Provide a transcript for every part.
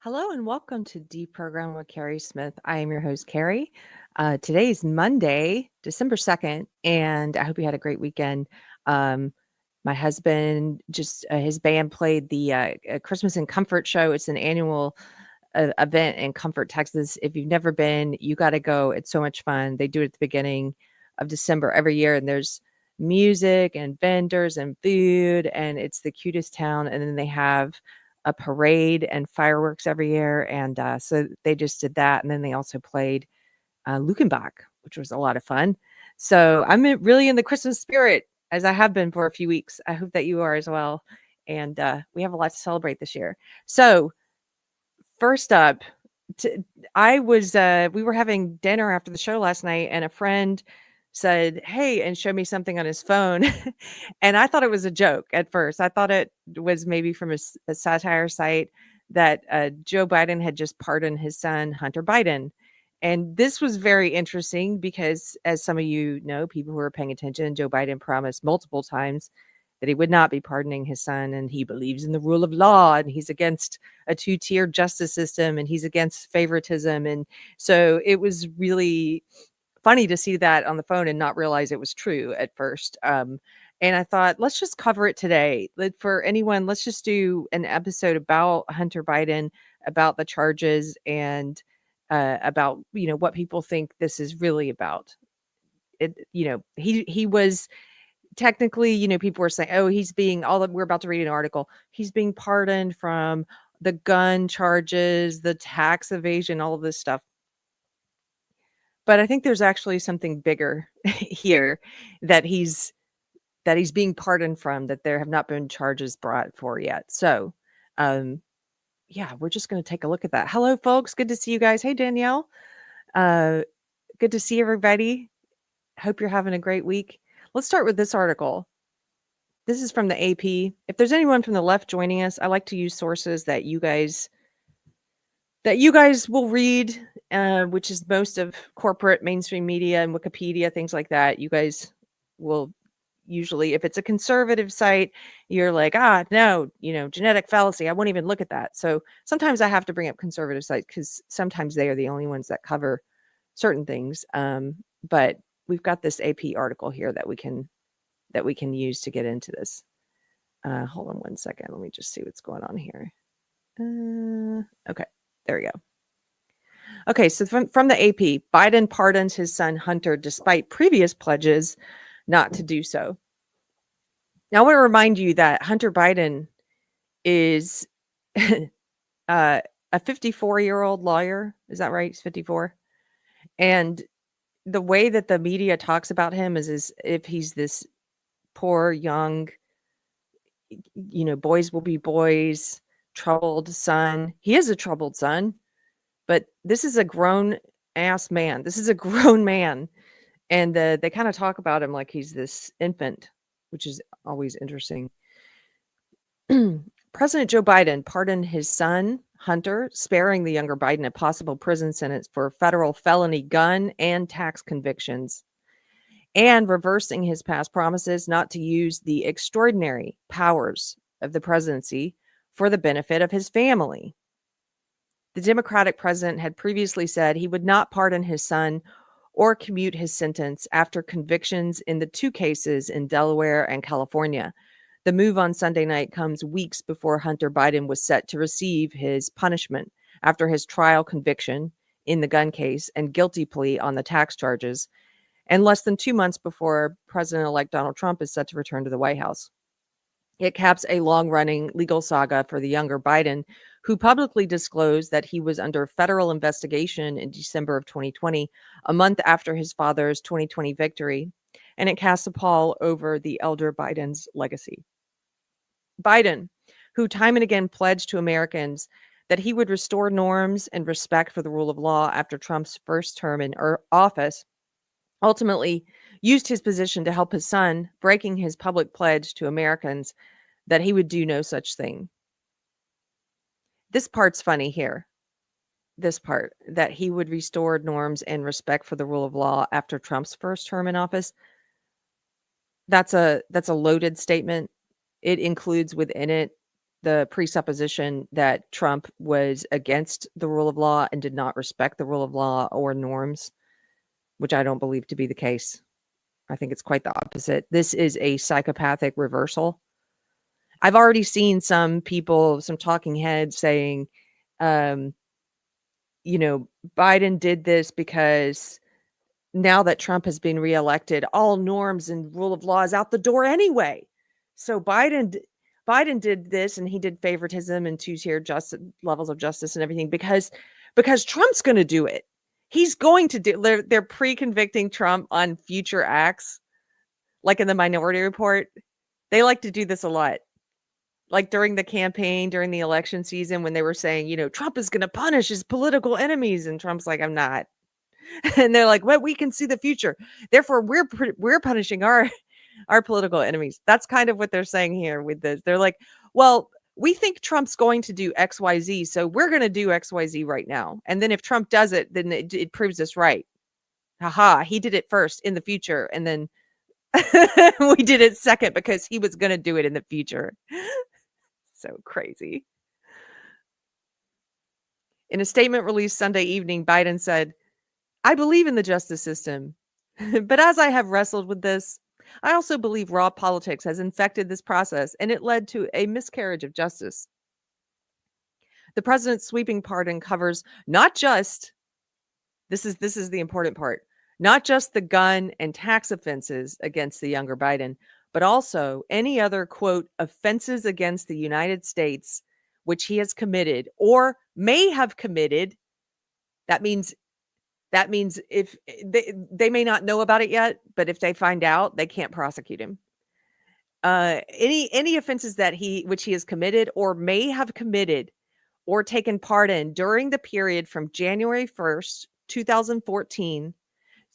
Hello and welcome to Deprogrammed with Keri Smith. I am your host, Keri. Today is Monday, December 2nd, and I hope you had a great weekend. My husband his band played the Christmas in Comfort show. It's an annual event in Comfort, Texas. If you've never been, you got to go. It's so much fun. They do it at the beginning of December every year, and there's music and vendors and food, and it's the cutest town. And then they have a parade and fireworks every year, and so they just did that, and then they also played Lukenbach, which was a lot of fun. So really in the Christmas spirit, as I have been for a few weeks. I hope that you are as well, and we have a lot to celebrate this year. So first up, we were having dinner after the show last night, and a friend said, "Hey," and showed me something on his phone. And I thought it was a joke at first. I thought it was maybe from a satire site that Joe Biden had just pardoned his son, Hunter Biden. And this was very interesting because, as some of you know, people who are paying attention, Joe Biden promised multiple times that he would not be pardoning his son, and he believes in the rule of law, and he's against a two-tier justice system, and he's against favoritism. And so it was really funny to see that on the phone and not realize it was true at first. And I thought, let's just cover it today. For anyone, let's just do an episode about Hunter Biden, about the charges, and about what people think this is really about. He was technically, people were saying, oh, we're about to read an article. He's being pardoned from the gun charges, the tax evasion, all of this stuff. But I think there's actually something bigger here that he's being pardoned from, that there have not been charges brought for yet. So, yeah, we're just going to take a look at that. Hello, folks. Good to see you guys. Hey, Danielle. Good to see everybody. Hope you're having a great week. Let's start with this article. This is from the AP. If there's anyone from the left joining us, I like to use sources that you guys will read, which is most of corporate mainstream media and Wikipedia, things like that. You guys will usually, if it's a conservative site, you're like, no, genetic fallacy, I won't even look at that. So sometimes I have to bring up conservative sites because sometimes they are the only ones that cover certain things. But we've got this AP article here that we can use to get into this. Hold on one second. Let me just see what's going on here. Okay, there we go. Okay, so from the AP, Biden pardons his son Hunter despite previous pledges not to do so. Now, I want to remind you that Hunter Biden is a 54-year-old lawyer. Is that right? He's 54. And the way that the media talks about him is as if he's this poor, young, boys will be boys, troubled son. He is a troubled son, but this is a grown-ass man. This is a grown man. And they kind of talk about him like he's this infant, which is always interesting. President Joe Biden pardoned his son, Hunter, sparing the younger Biden a possible prison sentence for federal felony gun and tax convictions, and reversing his past promises not to use the extraordinary powers of the presidency for the benefit of his family. The Democratic president had previously said he would not pardon his son or commute his sentence after convictions in the two cases in Delaware and California. The move on Sunday night comes weeks before Hunter Biden was set to receive his punishment after his trial conviction in the gun case and guilty plea on the tax charges, and less than 2 months before President-elect Donald Trump is set to return to the White House. It caps a long-running legal saga for the younger Biden, who publicly disclosed that he was under federal investigation in December of 2020, a month after his father's 2020 victory, and it casts a pall over the elder Biden's legacy. Biden, who time and again pledged to Americans that he would restore norms and respect for the rule of law after Trump's first term in office, ultimately used his position to help his son, breaking his public pledge to Americans that he would do no such thing. This part's funny here. This part, that he would restore norms and respect for the rule of law after Trump's first term in office. That's a loaded statement. It includes within it the presupposition that Trump was against the rule of law and did not respect the rule of law or norms, which I don't believe to be the case. I think it's quite the opposite. This is a psychopathic reversal. I've already seen some people, some talking heads saying, Biden did this because now that Trump has been reelected, all norms and rule of law is out the door anyway. So Biden did this, and he did favoritism and two-tier levels of justice and everything because Trump's going to do it. He's going to do. They're pre-convicting Trump on future acts, like in the Minority Report. They like to do this a lot. Like during the campaign, during the election season, when they were saying, Trump is going to punish his political enemies, and Trump's like, I'm not. And they're like, well, we can see the future. Therefore, we're punishing our political enemies. That's kind of what they're saying here with this. They're like, well, we think Trump's going to do XYZ, so we're going to do XYZ right now. And then if Trump does it, then it proves us right. Haha, he did it first in the future, and then we did it second because he was going to do it in the future. So crazy. In a statement released Sunday evening, Biden said, I believe in the justice system, but as I have wrestled with this, I also believe raw politics has infected this process and it led to a miscarriage of justice. The president's sweeping pardon covers not just, this is the important part, not just the gun and tax offenses against the younger Biden, but also any other, quote, offenses against the United States, which he has committed or may have committed. That means if they may not know about it yet, but if they find out, they can't prosecute him. Any offenses which he has committed or may have committed or taken part in during the period from January 1st, 2014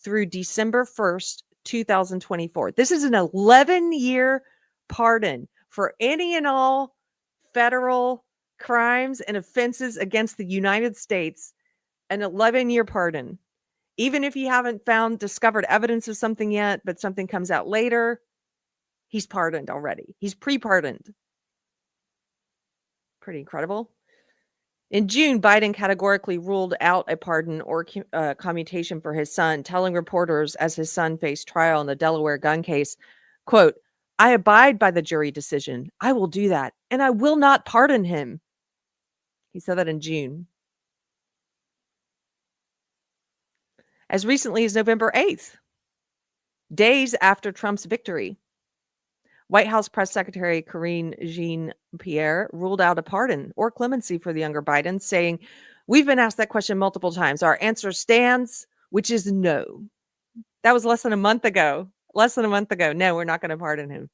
through December 1st, 2024. This is an 11-year pardon for any and all federal crimes and offenses against the United States. An 11-year pardon. Even if you haven't discovered evidence of something yet, but something comes out later, he's pardoned already. He's pre-pardoned. Pretty incredible. In June, Biden categorically ruled out a pardon or commutation for his son, telling reporters as his son faced trial in the Delaware gun case, quote, I abide by the jury decision. I will do that, and I will not pardon him. He said that in June. As recently as November 8th, days after Trump's victory, White House Press Secretary Karine Jean-Pierre ruled out a pardon or clemency for the younger Biden, saying, we've been asked that question multiple times. Our answer stands, which is no. That was less than a month ago. No, we're not going to pardon him.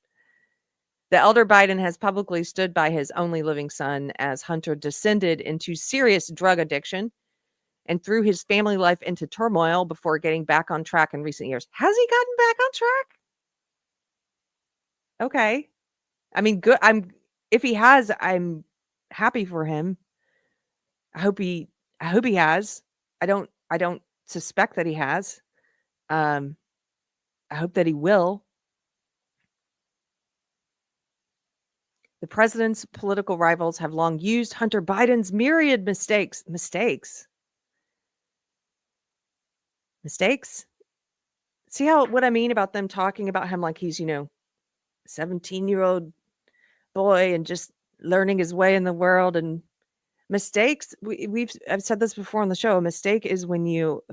The elder Biden has publicly stood by his only living son as Hunter descended into serious drug addiction and threw his family life into turmoil before getting back on track in recent years. Has he gotten back on track? Okay. I mean, good. If he has, I'm happy for him. I hope he has. I don't suspect that he has. I hope that he will. The president's political rivals have long used Hunter Biden's myriad mistakes. See what I mean about them talking about him like he's, 17-year-old boy and just learning his way in the world. And mistakes, I've said this before on the show, a mistake is when you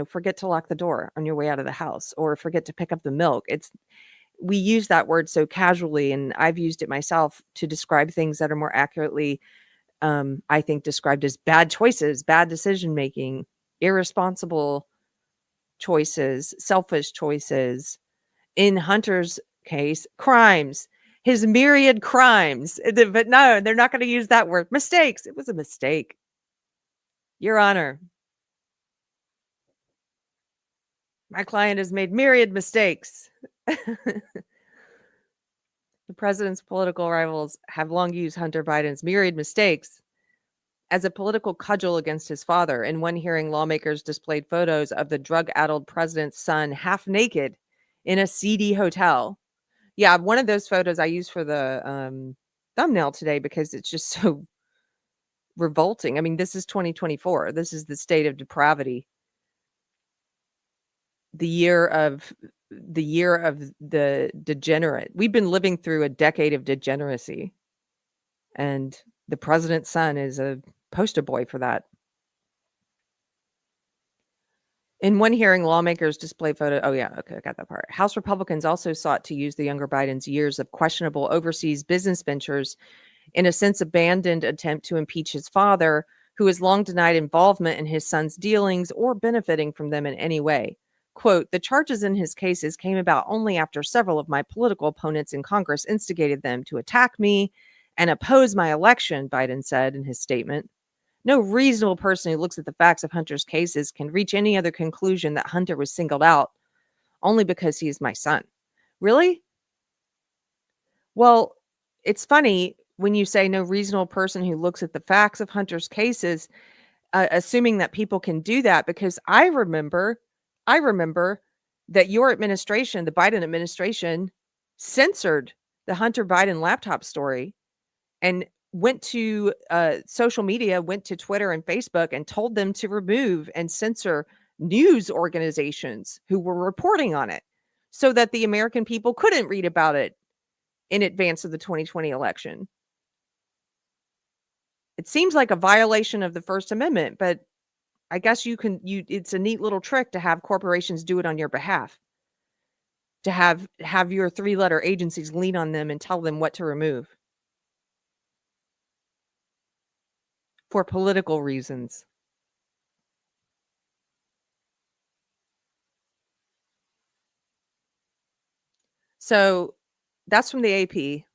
forget to lock the door on your way out of the house or forget to pick up the milk. We use that word so casually, and I've used it myself to describe things that are more accurately, I think, described as bad choices, bad decision making, irresponsible choices, selfish choices. In Hunter's case, crimes, his myriad crimes. But no, they're not going to use that word. Mistakes. It was a mistake. Your Honor, my client has made myriad mistakes. The president's political rivals have long used Hunter Biden's myriad mistakes as a political cudgel against his father. In one hearing, lawmakers displayed photos of the drug-addled president's son half naked in a seedy hotel. Yeah, one of those photos I used for the thumbnail today because it's just so revolting. I mean, this is 2024. This is the state of depravity. The year of the degenerate. We've been living through a decade of degeneracy, and the president's son is a poster boy for that. In one hearing, lawmakers display photo. Oh, yeah. Okay. I got that part. House Republicans also sought to use the younger Biden's years of questionable overseas business ventures in a sense abandoned attempt to impeach his father, who has long denied involvement in his son's dealings or benefiting from them in any way. Quote, the charges in his cases came about only after several of my political opponents in Congress instigated them to attack me and oppose my election, Biden said in his statement. No reasonable person who looks at the facts of Hunter's cases can reach any other conclusion that Hunter was singled out only because he is my son. Really? Well, it's funny when you say no reasonable person who looks at the facts of Hunter's cases, assuming that people can do that, because I remember that your administration, the Biden administration, censored the Hunter Biden laptop story and went to social media, went to Twitter and Facebook and told them to remove and censor news organizations who were reporting on it so that the American people couldn't read about it in advance of the 2020 election. It seems like a violation of the First Amendment, but I guess it's a neat little trick to have corporations do it on your behalf. To have your three-letter agencies lean on them and tell them what to remove. For political reasons. So that's from the AP.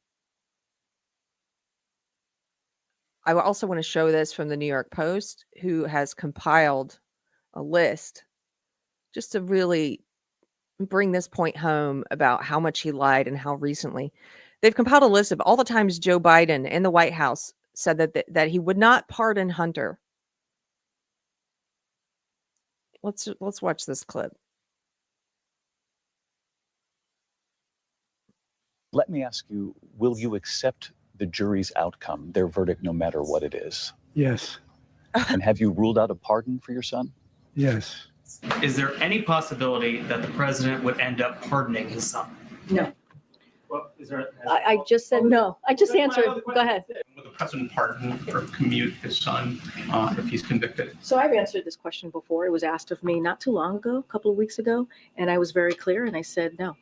I also want to show this from the New York Post, who has compiled a list just to really bring this point home about how much he lied and how recently. They've compiled a list of all the times Joe Biden in the White House said that he would not pardon Hunter. Let's watch this clip. Let me ask you, will you accept the jury's outcome, their verdict, no matter what it is? Yes. And have you ruled out a pardon for your son? Yes. Is there any possibility that the president would end up pardoning his son? No. Well, is there? I just said no. I just answered. Go ahead. Would the president pardon or commute his son if he's convicted? So I've answered this question before. It was asked of me not too long ago, a couple of weeks ago, and I was very clear and I said no.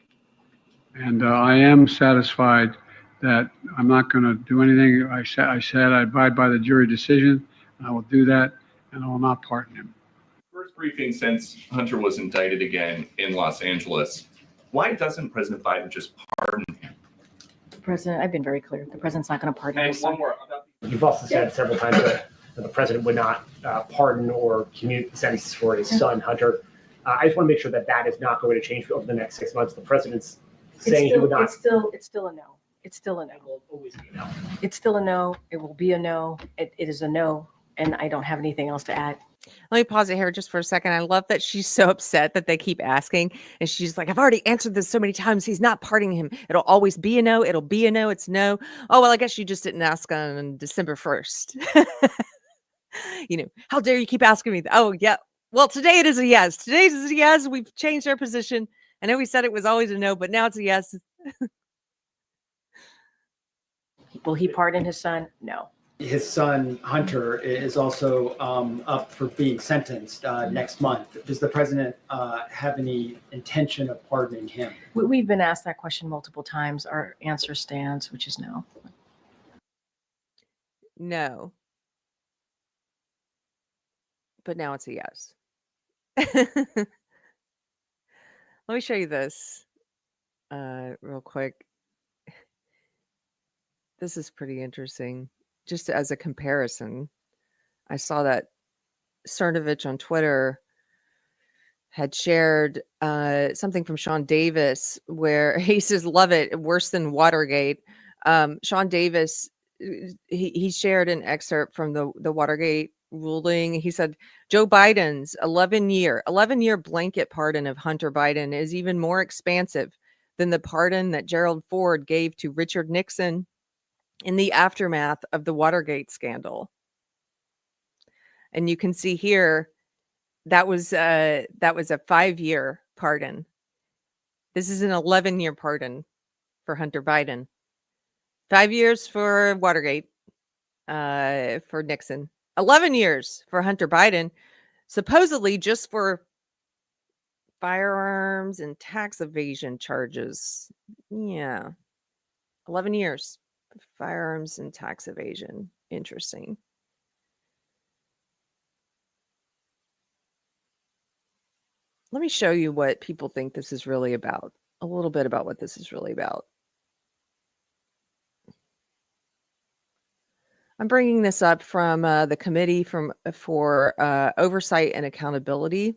And I am satisfied that I'm not going to do anything. I said I abide by the jury decision. I will do that, and I will not pardon him. First briefing since Hunter was indicted again in Los Angeles. Why doesn't President Biden just pardon him? The president, I've been very clear. The president's not going to pardon his And son. one more. You've also said several times that the president would not pardon or commute the sentences for his son, Hunter. I just want to make sure that that is not going to change over the next 6 months. The president's saying he would not. It's still a no. It's still a no. It will always be a no. It's still a no. It will be a no. It is a no. And I don't have anything else to add. Let me pause it here just for a second. I love that she's so upset that they keep asking. And she's like, I've already answered this so many times. He's not pardoning him. It'll always be a no. It'll be a no. It's no. Oh, well, I guess you just didn't ask on December 1st. How dare you keep asking me? Oh, yeah. Well, today it is a yes. Today is a yes. We've changed our position. I know we said it was always a no, but now it's a yes. Will he pardon his son? No. His son, Hunter, is also up for being sentenced next month. Does the president have any intention of pardoning him? We've been asked that question multiple times. Our answer stands, which is no. No. But now it's a yes. Let me show you this real quick. This is pretty interesting. Just as a comparison, I saw that Cernovich on Twitter had shared something from Sean Davis where he says, love it, worse than Watergate. Sean Davis, he shared an excerpt from the Watergate ruling. He said, Joe Biden's 11-year blanket pardon of Hunter Biden is even more expansive than the pardon that Gerald Ford gave to Richard Nixon in the aftermath of the Watergate scandal. And you can see here that was a 5-year pardon. This is an 11-year pardon for Hunter Biden. 5 years for Watergate, for Nixon. 11 years for Hunter Biden, supposedly just for firearms and tax evasion charges. Yeah. 11 years for firearms and tax evasion. Interesting. Let me show you what people think this is really about. A little bit about what this is really about. I'm bringing this up from the Committee for Oversight and Accountability.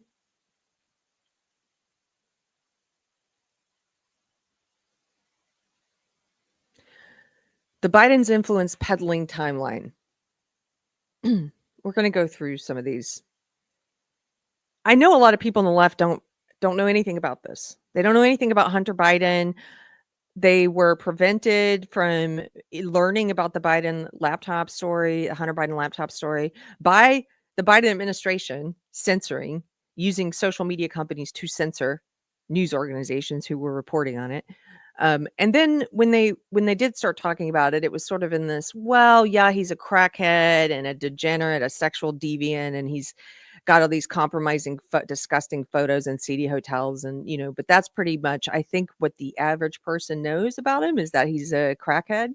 The Biden's influence peddling timeline. We're going to go through some of these. I know a lot of people on the left don't know anything about this. They don't know anything about Hunter Biden. They were prevented from learning about the Biden laptop story, the Hunter Biden laptop story, by the Biden administration censoring, using social media companies to censor news organizations who were reporting on it. And then when they did start talking about it, it was sort of in this, well, yeah, he's a crackhead and a degenerate, a sexual deviant, and he's got all these compromising, disgusting photos in seedy hotels. And, but that's pretty much, I think, what the average person knows about him is that he's a crackhead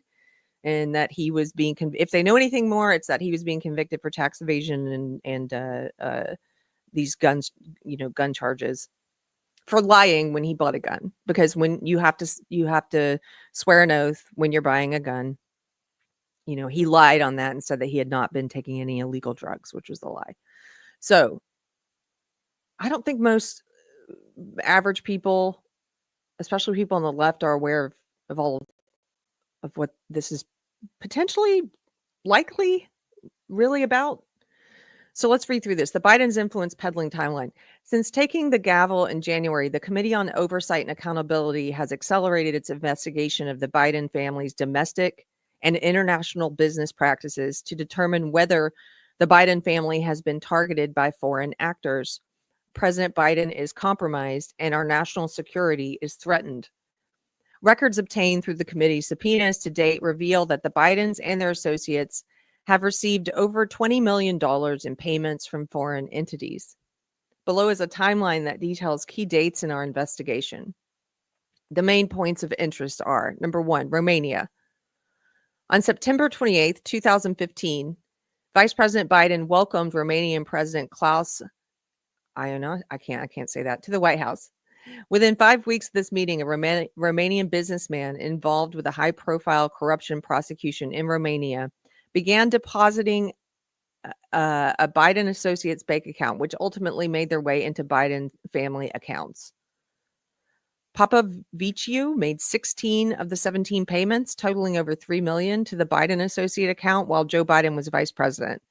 and that he was being, if they know anything more, it's that he was being convicted for tax evasion and these guns, gun charges for lying when he bought a gun. Because when you have to swear an oath when you're buying a gun, he lied on that and said that he had not been taking any illegal drugs, which was the lie. So I don't think most average people, especially people on the left, are aware of all of what this is potentially likely really about. So let's read through this. The Biden's influence peddling timeline. Since taking the gavel in January, the Committee on Oversight and Accountability has accelerated its investigation of the Biden family's domestic and international business practices to determine whether the Biden family has been targeted by foreign actors. President Biden is compromised and our national security is threatened. Records obtained through the committee's subpoenas to date reveal that the Bidens and their associates have received over $20 million in payments from foreign entities. Below is a timeline that details key dates in our investigation. The main points of interest are, number 1, Romania. On September 28th, 2015, Vice President Biden welcomed Romanian President Klaus Iohannis, I can't say that, to the White House. Within 5 weeks of this meeting, a Romanian businessman involved with a high-profile corruption prosecution in Romania began depositing a Biden associate's bank account, which ultimately made their way into Biden family accounts. Papaviciu made 16 of the 17 payments, totaling over $3 million to the Biden associate account while Joe Biden was vice president.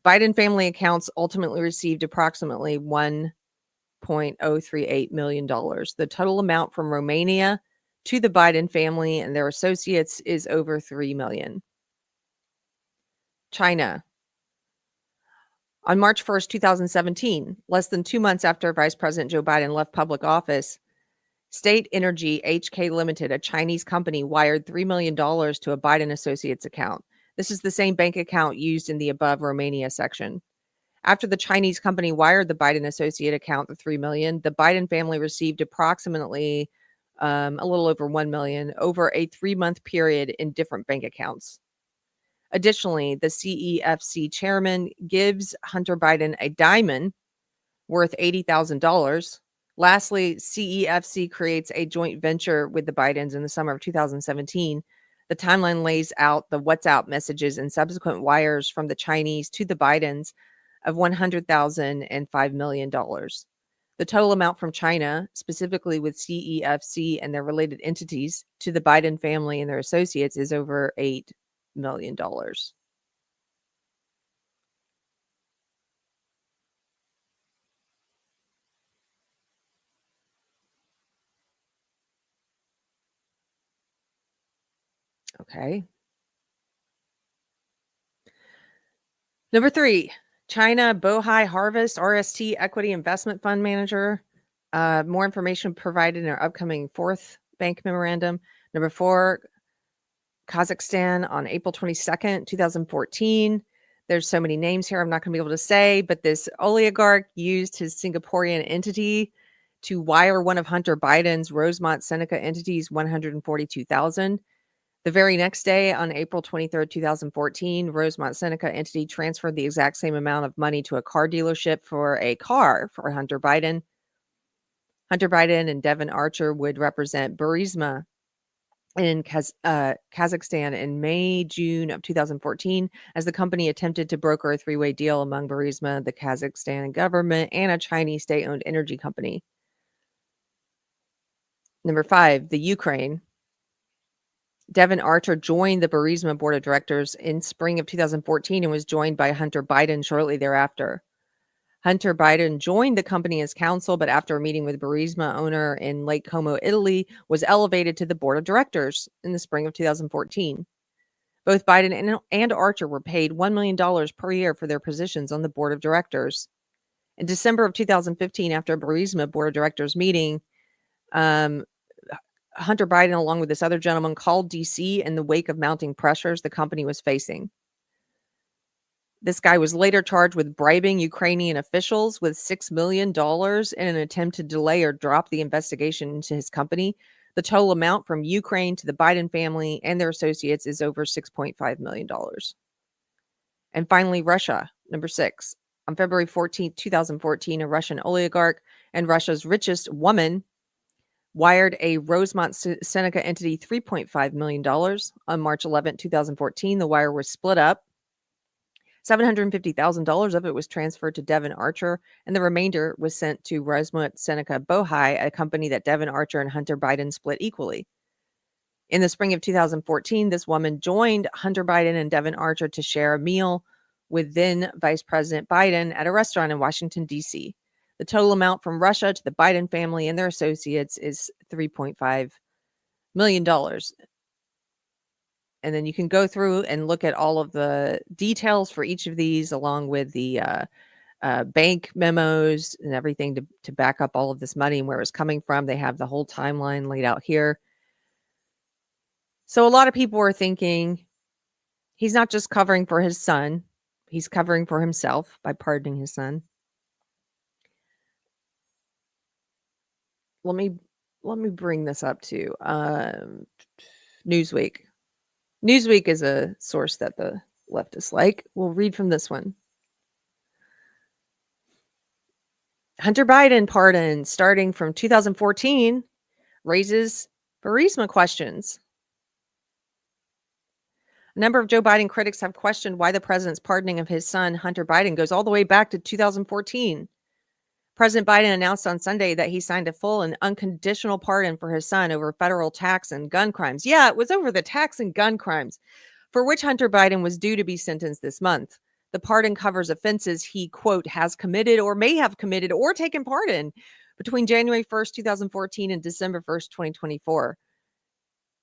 Biden family accounts ultimately received approximately $1.038 million. The total amount from Romania to the Biden family and their associates is over $3 million. China. On March 1st, 2017, less than 2 months after Vice President Joe Biden left public office, State Energy HK Limited, a Chinese company, wired $3 million to a Biden associates account. This is the same bank account used in the above Romania section. After the Chinese company wired the Biden associate account the $3 million, the Biden family received approximately a little over $1 million over a 3-month period in different bank accounts. Additionally, the CEFC chairman gives Hunter Biden a diamond worth $80,000. Lastly, CEFC creates a joint venture with the Bidens in the summer of 2017. The timeline lays out the WhatsApp messages and subsequent wires from the Chinese to the Bidens of $100,000 and $5 million. The total amount from China, specifically with CEFC and their related entities, to the Biden family and their associates is over $8 million. Okay. Number 3, China Bohai Harvest RST Equity Investment Fund Manager. More information provided in our upcoming 4th bank memorandum. Number 4, Kazakhstan on April 22nd, 2014. There's so many names here I'm not going to be able to say, but this oligarch used his Singaporean entity to wire one of Hunter Biden's Rosemont Seneca entities $142,000. The very next day, on April 23rd, 2014, Rosemont Seneca entity transferred the exact same amount of money to a car dealership for a car for Hunter Biden. Hunter Biden and Devin Archer would represent Burisma in Kazakhstan in May, June of 2014, as the company attempted to broker a 3-way deal among Burisma, the Kazakhstan government, and a Chinese state-owned energy company. Number 5, the Ukraine. Devin Archer joined the Burisma board of directors in spring of 2014 and was joined by Hunter Biden shortly thereafter. Hunter Biden joined the company as counsel, but after a meeting with Burisma owner in Lake Como, Italy, was elevated to the board of directors in the spring of 2014. Both Biden and Archer were paid $1 million per year for their positions on the board of directors. In December of 2015, after a Burisma board of directors meeting, Hunter Biden, along with this other gentleman, called DC in the wake of mounting pressures the company was facing. This guy was later charged with bribing Ukrainian officials with $6 million in an attempt to delay or drop the investigation into his company. The total amount from Ukraine to the Biden family and their associates is over $6.5 million. And finally, Russia, number 6. On February 14, 2014, a Russian oligarch and Russia's richest woman wired a Rosemont Seneca entity $3.5 million. On March 11, 2014, the wire was split up. $750,000 of it was transferred to Devin Archer, and the remainder was sent to Rosemont Seneca Bohai, a company that Devin Archer and Hunter Biden split equally. In the spring of 2014, this woman joined Hunter Biden and Devin Archer to share a meal with then Vice President Biden at a restaurant in Washington, D.C. The total amount from Russia to the Biden family and their associates is $3.5 million. And then you can go through and look at all of the details for each of these, along with the bank memos and everything to back up all of this money and where it's coming from. They have the whole timeline laid out here. So a lot of people are thinking he's not just covering for his son, he's covering for himself by pardoning his son. Let me bring this up to Newsweek. Newsweek is a source that the leftists like. We'll read from this one. Hunter Biden pardon starting from 2014 raises Burisma questions. A number of Joe Biden critics have questioned why the president's pardoning of his son, Hunter Biden, goes all the way back to 2014. President Biden announced on Sunday that he signed a full and unconditional pardon for his son over federal tax and gun crimes. Yeah, it was over the tax and gun crimes for which Hunter Biden was due to be sentenced this month. The pardon covers offenses he, quote, has committed or may have committed or taken part in between January 1st, 2014 and December 1st, 2024.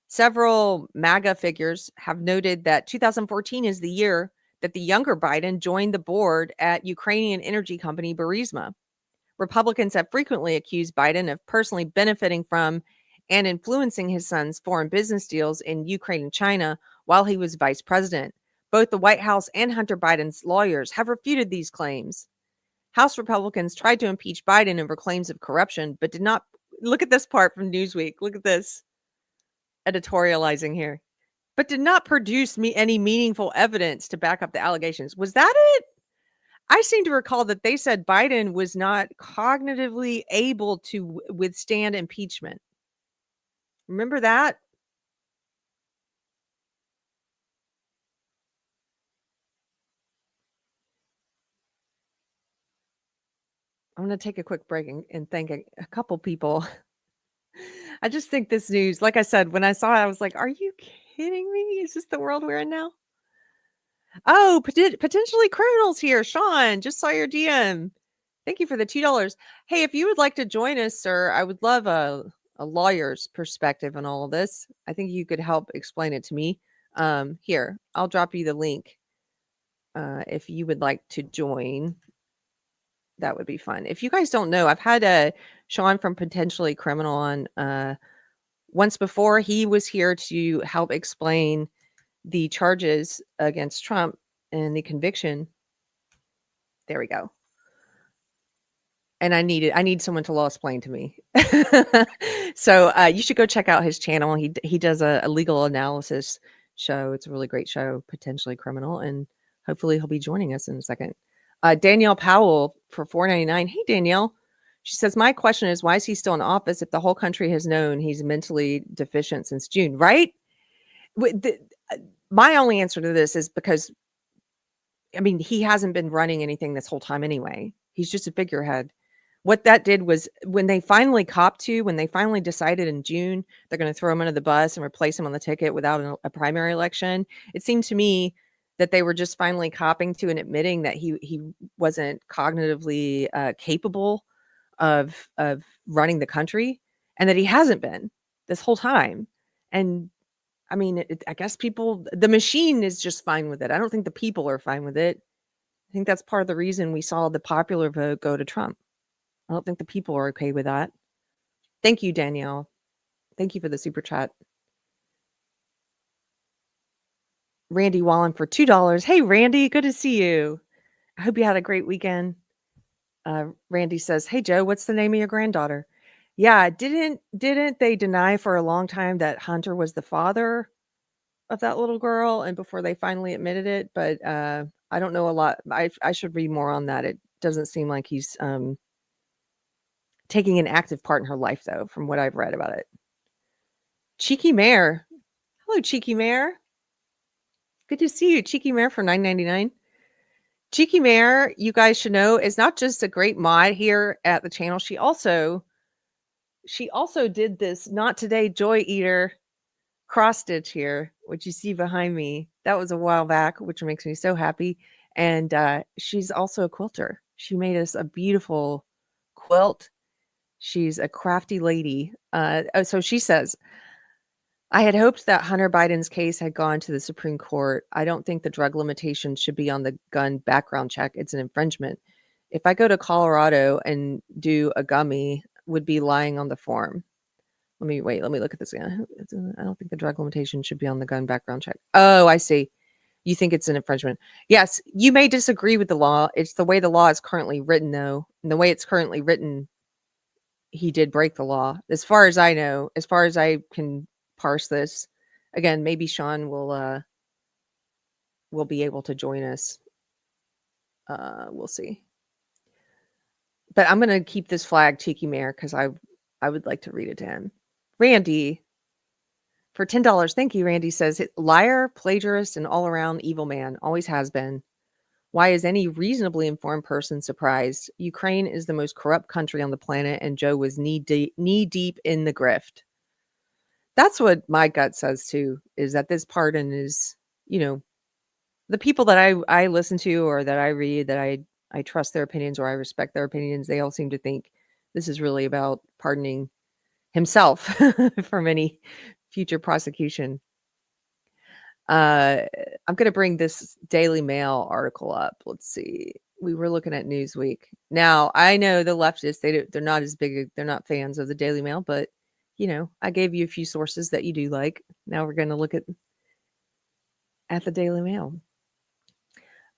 Several MAGA figures have noted that 2014 is the year that the younger Biden joined the board at Ukrainian energy company Burisma. Republicans have frequently accused Biden of personally benefiting from and influencing his son's foreign business deals in Ukraine and China while he was vice president. Both the White House and Hunter Biden's lawyers have refuted these claims. House Republicans tried to impeach Biden over claims of corruption, but did not. Look at this part from Newsweek. Look at this editorializing here. But did not produce any meaningful evidence to back up the allegations. Was that it? I seem to recall that they said Biden was not cognitively able to withstand impeachment. Remember that? I'm going to take a quick break and thank a couple people. I just think this news, like I said, when I saw it, I was like, are you kidding me? Is this the world we're in now? Oh, potentially criminals here. Sean, just saw your DM. Thank you for the $2. Hey, if you would like to join us, sir, I would love a lawyer's perspective on all of this. I think you could help explain it to me. Here, I'll drop you the link. if you would like to join, that would be fun. If you guys don't know, I've had Sean from Potentially Criminal on once before. He was here to help explain the charges against Trump and the conviction. There we go. And I need someone to law explain to me. So you should go check out his channel. He does a legal analysis show. It's a really great show, Potentially Criminal, and hopefully he'll be joining us in a second. Danielle Powell for $4.99. Hey Danielle, she says, my question is, why is he still in office if the whole country has known he's mentally deficient since June? Right? My only answer to this is because, I mean, he hasn't been running anything this whole time anyway. He's just a figurehead. What that did was when they finally decided in June they're going to throw him under the bus and replace him on the ticket without a primary election, it seemed to me that they were just finally copping to and admitting that he wasn't cognitively capable of running the country, and that he hasn't been this whole time. And I mean, I guess the machine is just fine with it. I don't think the people are fine with it. I think that's part of the reason we saw the popular vote go to Trump. I don't think the people are okay with that. Thank you, Danielle. Thank you for the super chat. Randy Wallen for $2. Hey, Randy, good to see you. I hope you had a great weekend. Randy says, hey, Joe, what's the name of your granddaughter? Yeah, didn't they deny for a long time that Hunter was the father of that little girl, and before they finally admitted it? But I don't know a lot. I should read more on that. It doesn't seem like he's taking an active part in her life, though, from what I've read about it. Cheeky Mare. Hello, Cheeky Mare. Good to see you, Cheeky Mare, for $9.99. Cheeky Mare, you guys should know, is not just a great mod here at the channel. She also did this Not Today Joy Eater cross stitch here, which you see behind me. That was a while back, which makes me so happy. And she's also a quilter. She made us a beautiful quilt. She's a crafty lady. So she says, I had hoped that Hunter Biden's case had gone to the Supreme Court. I don't think the drug limitation should be on the gun background check. It's an infringement. If I go to Colorado and do a gummy, would be lying on the form. Let me look at this again. I don't think the drug limitation should be on the gun background check. Oh, I see. You think it's an infringement. Yes, you may disagree with the law. It's the way the law is currently written, though. And the way it's currently written, he did break the law. As far as I know, as far as I can parse this, again, maybe Sean will be able to join us. We'll see. But I'm going to keep this flag, Cheeky Mare, because I would like to read it to him. Randy, for $10. Thank you, Randy says, liar, plagiarist, and all-around evil man. Always has been. Why is any reasonably informed person surprised? Ukraine is the most corrupt country on the planet, and Joe was knee deep in the grift. That's what my gut says, too, is that this pardon is, the people that I listen to or that I read, that I trust their opinions or I respect their opinions, they all seem to think this is really about pardoning himself from any future prosecution. I'm going to bring this Daily Mail article up. Let's see. We were looking at Newsweek. Now, I know the leftists, they're not as big, they're not fans of the Daily Mail, but, I gave you a few sources that you do like. Now we're going to look at the Daily Mail.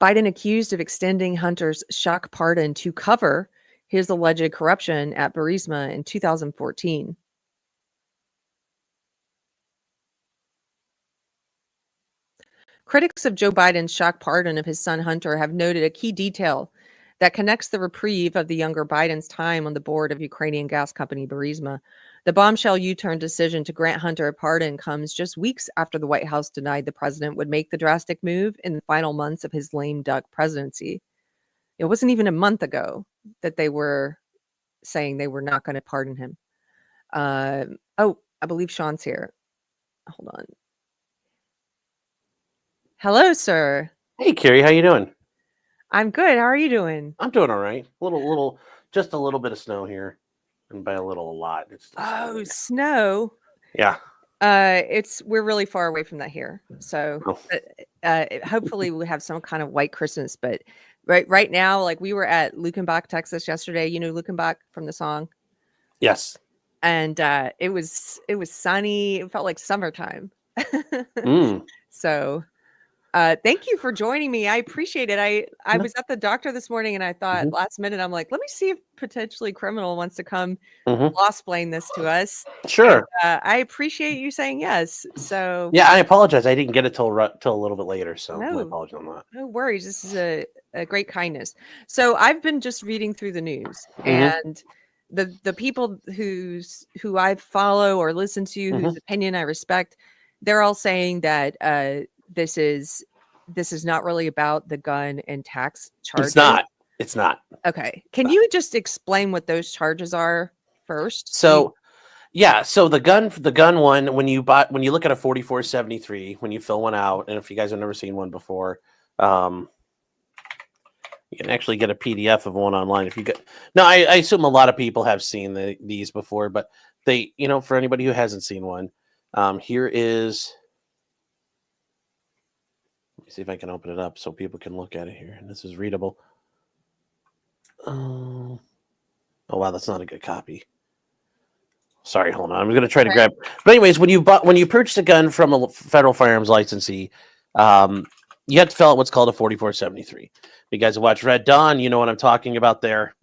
Biden accused of extending Hunter's shock pardon to cover his alleged corruption at Burisma in 2014. Critics of Joe Biden's shock pardon of his son Hunter have noted a key detail that connects the reprieve of the younger Biden's time on the board of Ukrainian gas company Burisma. The bombshell U-turn decision to grant Hunter a pardon comes just weeks after the White House denied the president would make the drastic move in the final months of his lame duck presidency. It wasn't even a month ago that they were saying they were not going to pardon him. I believe Sean's here. Hold on. Hello, sir. Hey, Keri, how you doing? I'm good. How are you doing? I'm doing all right. Just a little bit of snow here, and by a lot. It's snow. Yeah. We're really far away from that here. So Oh. hopefully we have some kind of white Christmas. But right now, like we were at Lukenbach, Texas yesterday. You know Lukenbach from the song, Yes. and it was sunny. It felt like summertime. Mm. So thank you for joining me. I appreciate it. I No. was at the doctor this morning and I thought Mhm. last minute, I'm like, let me see if potentially criminal wants to come Mhm. law explain this to us. Sure. I appreciate you saying yes. So Yeah, I apologize. I didn't get it till a little bit later, so my no, apologies on that. no worries. This is a great kindness. So I've been just reading through the news Mhm. and the people who I follow or listen to, whose Mhm. opinion I respect, they're all saying that this is not really about the gun and tax charges. It's not. It's not. Okay. Can you just explain what those charges are first? So, yeah. So the gun one, when you look at a 4473, when you fill one out, and if you guys have never seen one before, you can actually get a PDF of one online. If you get, no, I assume a lot of people have seen these before, but they, for anybody who hasn't seen one, here is. Let me see if I can open it up so people can look at it here. And this is readable. Oh wow, that's not a good copy. Sorry, hold on. I'm going to try to grab. But anyways, when you purchase a gun from a federal firearms licensee, you have to fill out what's called a 4473. If you guys have watched Red Dawn, you know what I'm talking about there.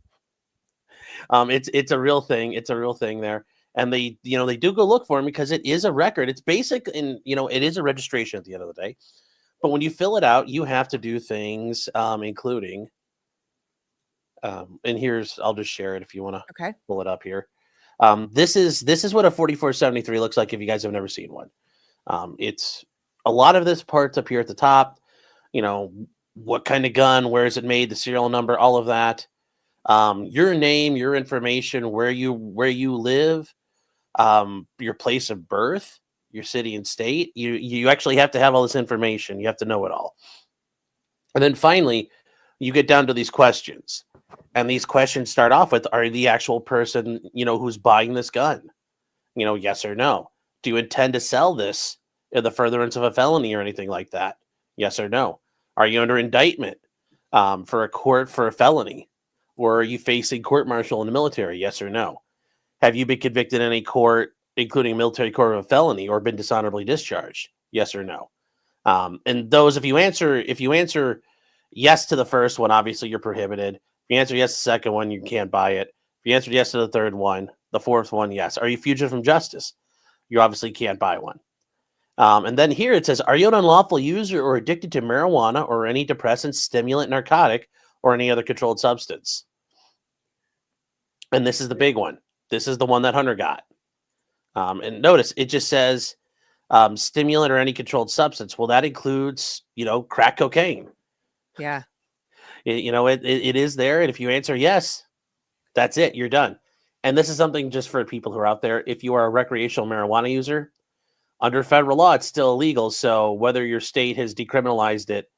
It's a real thing. It's a real thing there, and they do go look for them because it is a record. It's basic, and it is a registration at the end of the day. But when you fill it out, you have to do things, including. And I'll just share it if you want to pull it up here. This is what a 4473 looks like if you guys have never seen one. It's a lot of this parts up here at the top, what kind of gun, where is it made, the serial number, all of that. Your name, your information, where you live, your place of birth, your city and state. You actually have to have all this information. You have to know it all. And then finally, you get down to these questions. And these questions start off with, are you the actual person, who's buying this gun? Yes or no. Do you intend to sell this in the furtherance of a felony or anything like that? Yes or no. Are you under indictment for a court for a felony? Or are you facing court-martial in the military? Yes or no. Have you been convicted in any court, including military court, of a felony or been dishonorably discharged? Yes or no. And those, if you answer yes to the first one, obviously you're prohibited. If you answer yes to the second one, you can't buy it. If you answer yes to the third one, the fourth one, yes. Are you fugitive from justice? You obviously can't buy one. And then here it says, are you an unlawful user or addicted to marijuana or any depressant, stimulant, narcotic, or any other controlled substance? And this is the big one. This is the one that Hunter got. And notice it just says stimulant or any controlled substance. Well, that includes, crack cocaine. Yeah. It is there. And if you answer yes, that's it. You're done. And this is something just for people who are out there. If you are a recreational marijuana user, under federal law, it's still illegal. So whether your state has decriminalized it,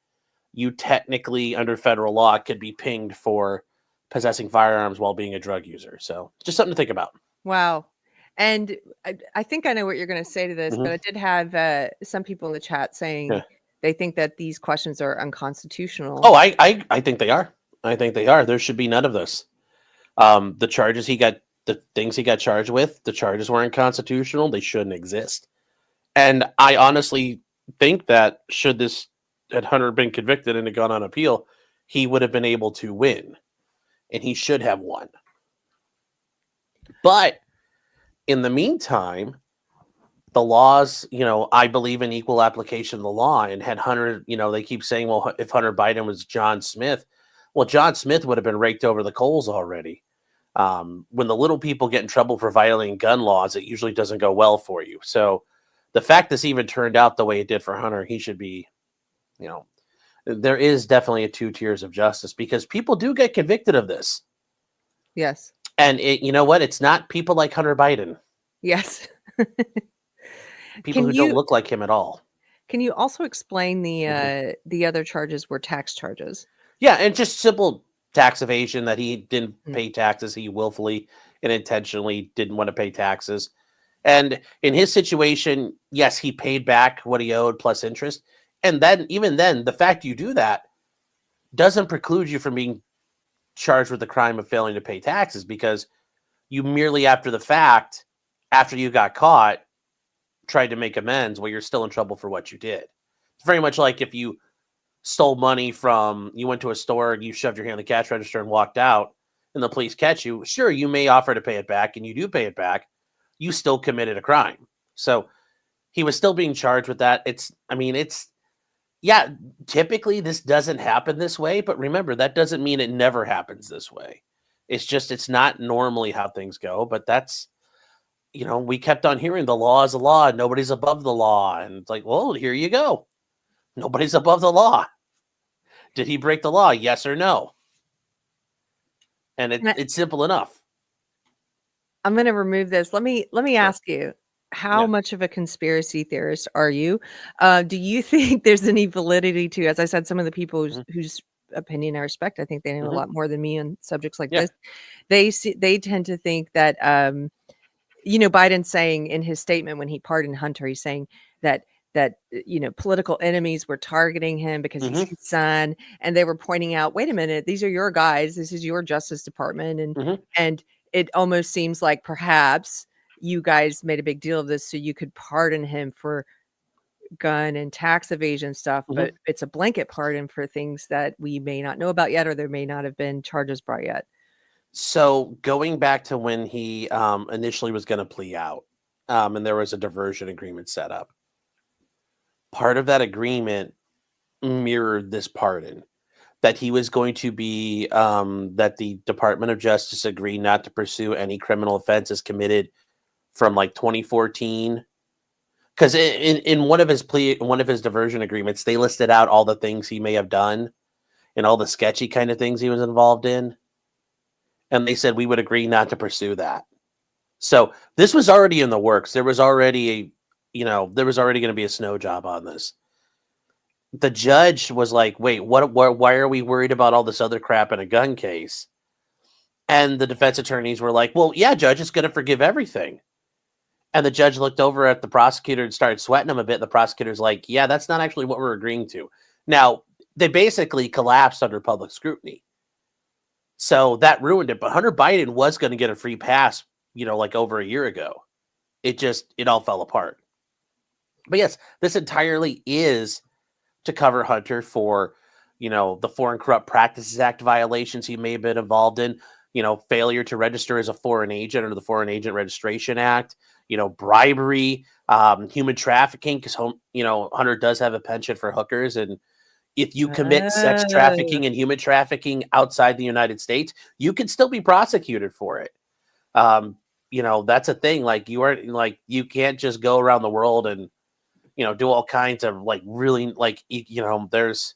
you technically, under federal law, could be pinged for possessing firearms while being a drug user. So just something to think about. Wow. And I think I know what you're going to say to this, but I did have some people in the chat saying they think that these questions are unconstitutional. Oh, I think they are. I think they are. There should be none of this. The charges the things he got charged with, the charges were unconstitutional. They shouldn't exist. And I honestly think that had Hunter been convicted and had gone on appeal, he would have been able to win. And he should have won. But in the meantime, the laws, I believe in equal application of the law. And had Hunter, they keep saying, well, if Hunter Biden was John Smith, well, John Smith would have been raked over the coals already. When the little people get in trouble for violating gun laws, it usually doesn't go well for you. So the fact this even turned out the way it did for Hunter, he should be, there is definitely a 2 tiers of justice because people do get convicted of this. Yes. And you know what? It's not people like Hunter Biden. Yes. People who don't look like him at all. Can you also explain the other charges were tax charges? Yeah, and just simple tax evasion, that he didn't pay taxes. He willfully and intentionally didn't want to pay taxes. And in his situation, yes, he paid back what he owed plus interest. And then, even then, the fact you do that doesn't preclude you from being charged with the crime of failing to pay taxes, because you merely after the fact, after you got caught, tried to make amends. Well, you're still in trouble for what you did. It's very much like if you stole money you went to a store and you shoved your hand in the cash register and walked out, and the police catch you. Sure, you may offer to pay it back, and you do pay it back. You still committed a crime. So he was still being charged with that. Yeah, typically this doesn't happen this way, but remember, that doesn't mean it never happens this way. It's just, it's not normally how things go, but that's, we kept on hearing the law is a law, nobody's above the law. And it's like, well, here you go. Nobody's above the law. Did he break the law? Yes or no? And it's simple enough. I'm going to remove this. Let me ask you, how much of a conspiracy theorist are you? Do you think there's any validity to, as I said, some of the people whose opinion I respect, I think they know a lot more than me on subjects like this. They tend to think that, Biden saying in his statement when he pardoned Hunter, he's saying that political enemies were targeting him because he's his son, and they were pointing out, wait a minute, these are your guys, this is your Justice Department, and it almost seems like perhaps you guys made a big deal of this so you could pardon him for gun and tax evasion stuff, but it's a blanket pardon for things that we may not know about yet, or there may not have been charges brought yet. So going back to when he initially was going to plea out, and there was a diversion agreement set up, part of that agreement mirrored this pardon, that he was going to be, that the Department of Justice agreed not to pursue any criminal offenses committed from like 2014. Because in one of his diversion agreements, they listed out all the things he may have done and all the sketchy kind of things he was involved in. And they said we would agree not to pursue that. So this was already in the works. There was already going to be a snow job on this. The judge was like, wait, why are we worried about all this other crap in a gun case? And the defense attorneys were like, well, yeah, judge is going to forgive everything. And the judge looked over at the prosecutor and started sweating him a bit. The prosecutor's like, yeah, that's not actually what we're agreeing to. Now, they basically collapsed under public scrutiny. So that ruined it. But Hunter Biden was going to get a free pass, like over a year ago. It all fell apart. But yes, this entirely is to cover Hunter for, the Foreign Corrupt Practices Act violations he may have been involved in, failure to register as a foreign agent under the Foreign Agent Registration Act, bribery, human trafficking, because, Hunter does have a penchant for hookers. And if you commit sex trafficking and human trafficking outside the United States, you can still be prosecuted for it. That's a thing. Like, you can't just go around the world and, do all kinds of there's,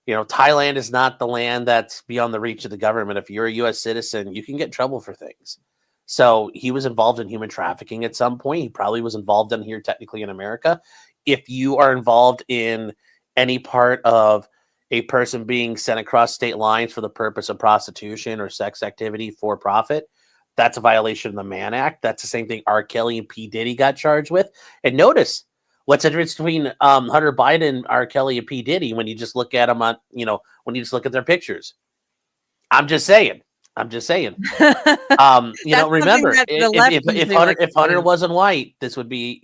Thailand is not the land that's beyond the reach of the government. If you're a U.S. citizen, you can get in trouble for things. So he was involved in human trafficking at some point. He probably was involved in here technically in America. If you are involved in any part of a person being sent across state lines for the purpose of prostitution or sex activity for profit, that's a violation of the Mann Act. That's the same thing R. Kelly and P. Diddy got charged with. And notice, what's the difference between Hunter Biden, R. Kelly, and P. Diddy when you just look at them when you just look at their pictures? I'm just saying. Remember, if Hunter wasn't white, this would be,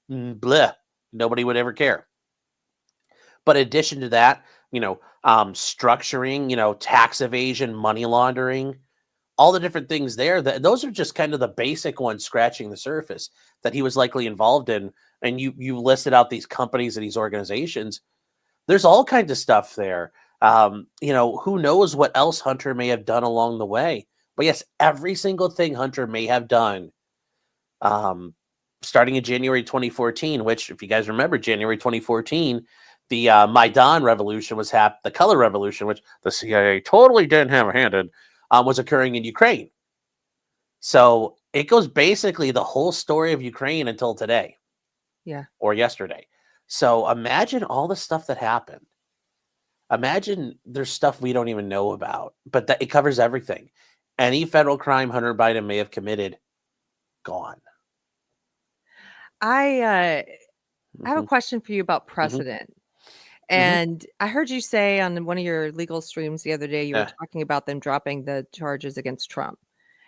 bleh. Nobody would ever care. But in addition to that, structuring, tax evasion, money laundering, all the different things there, those are just kind of the basic ones scratching the surface that he was likely involved in. And you listed out these companies and these organizations. There's all kinds of stuff there. Who knows what else Hunter may have done along the way. But yes, every single thing Hunter may have done, starting in January 2014, which, if you guys remember, January 2014, the Maidan revolution the color revolution, which the CIA totally didn't have a hand in, was occurring in Ukraine. So it goes basically the whole story of Ukraine until today. Yeah. Or yesterday. So imagine all the stuff that happened. Imagine there's stuff we don't even know about, but that it covers everything. any federal crime Hunter Biden may have committed, gone. I have a Mhm. question for you about Mhm. precedent. Mhm. And I heard you say on one of your legal streams the other day, you were Yeah. talking about them dropping the charges against Trump.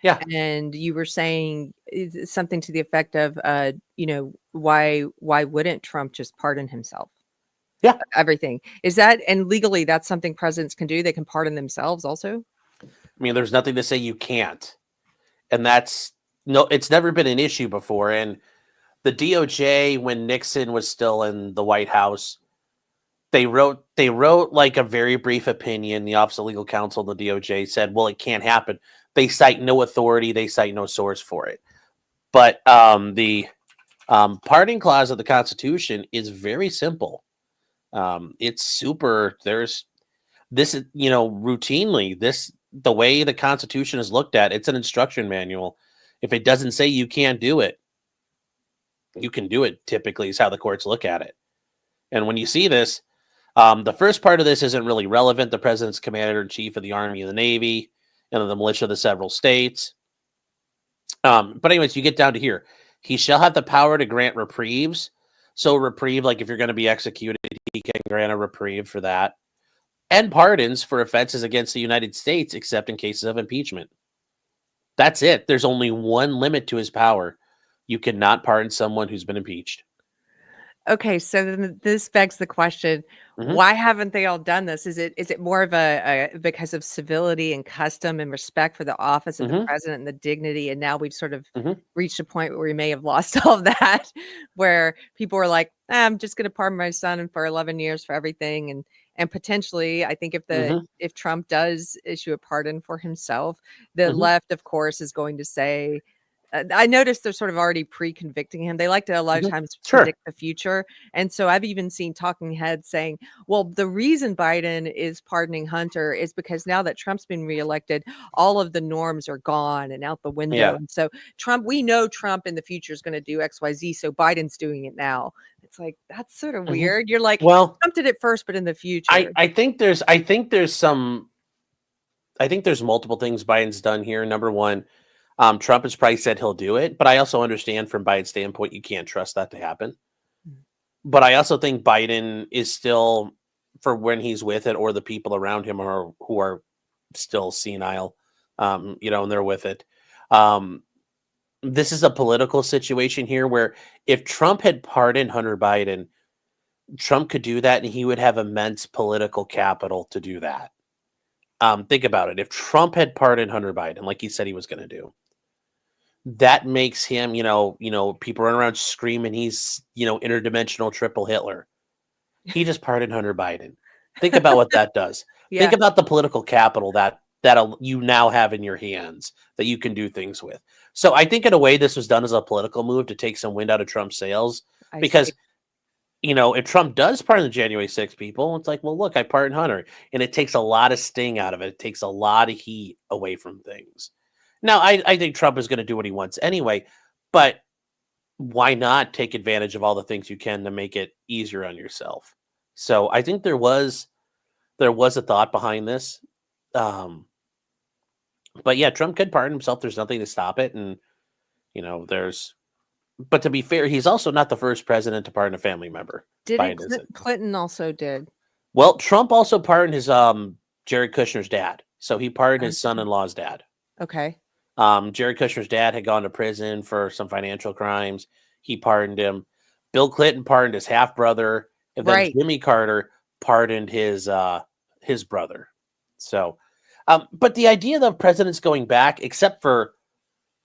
Yeah. And you were saying something to the effect of, why wouldn't Trump just pardon himself? Yeah. Everything. Is that, and legally, that's something presidents can do? They can pardon themselves also? I mean, there's nothing to say you can't. And it's never been an issue before. And the DOJ, when Nixon was still in the White House, they wrote like a very brief opinion. The Office of Legal Counsel, the DOJ, said, well, it can't happen. They cite no authority. They cite no source for it. But the pardoning clause of the Constitution is very simple. It's super. There's this is, routinely the way the Constitution is looked at. It's an instruction manual. If it doesn't say you can't do it, you can do it. Typically, is how the courts look at it. And when you see this, the first part of this isn't really relevant. The president's commander-in-chief of the Army and the Navy, and the militia of the several states. But anyways, you get down to here. He shall have the power to grant reprieves. So reprieve, like if you're going to be executed, he can grant a reprieve for that. And pardons for offenses against the United States, except in cases of impeachment. That's it. There's only one limit to his power. You cannot pardon someone who's been impeached. Okay, so then this begs the question, Mhm. why haven't they all done this? Is it more of a because of civility and custom and respect for the office of the Mhm. president and the dignity, and now we've sort of Mhm. reached a point where we may have lost all of that, where people are like, I'm just going to pardon my son for 11 years for everything, and potentially, I think Mhm. if Trump does issue a pardon for himself, the Mhm. left, of course, is going to say. I noticed they're sort of already pre-convicting him. They like to a lot of Mhm. times Sure. predict the future. And so I've even seen talking heads saying, well, the reason Biden is pardoning Hunter is because now that Trump's been reelected, all of the norms are gone and out the window. Yeah. And so we know Trump in the future is going to do XYZ. So Biden's doing it now. It's like, that's sort of Mhm. weird. You're like, Well, Trump did it first, but in the future. I think there's multiple things Biden's done here. Number one, Trump has probably said he'll do it, but I also understand from Biden's standpoint, you can't trust that to happen. But I also think Biden is still, for when he's with it, or the people around him who are still senile, and they're with it. This is a political situation here where if Trump had pardoned Hunter Biden, Trump could do that, and he would have immense political capital to do that. Think about it. If Trump had pardoned Hunter Biden, like he said he was going to do, that makes him, people run around screaming he's, interdimensional triple Hitler. He just pardoned Hunter Biden. Think about what that does. Yeah. Think about the political capital that you now have in your hands that you can do things with. So I think in a way this was done as a political move to take some wind out of Trump's sails, because if Trump does pardon the January 6th people, it's like, well, look, I pardoned Hunter, and it takes a lot of sting out of it. It takes a lot of heat away from things. Now, I think Trump is going to do what he wants anyway, but why not take advantage of all the things you can to make it easier on yourself? So I think there was a thought behind this. But yeah, Trump could pardon himself. There's nothing to stop it. And, but to be fair, he's also not the first president to pardon a family member. Clinton also did. Well, Trump also pardoned his Jared Kushner's dad. So he pardoned his son-in-law's dad. Okay. Jared Kushner's dad had gone to prison for some financial crimes. He pardoned him. Bill Clinton pardoned his half brother, and then Jimmy Carter pardoned his brother. So, but the idea of presidents going back, except for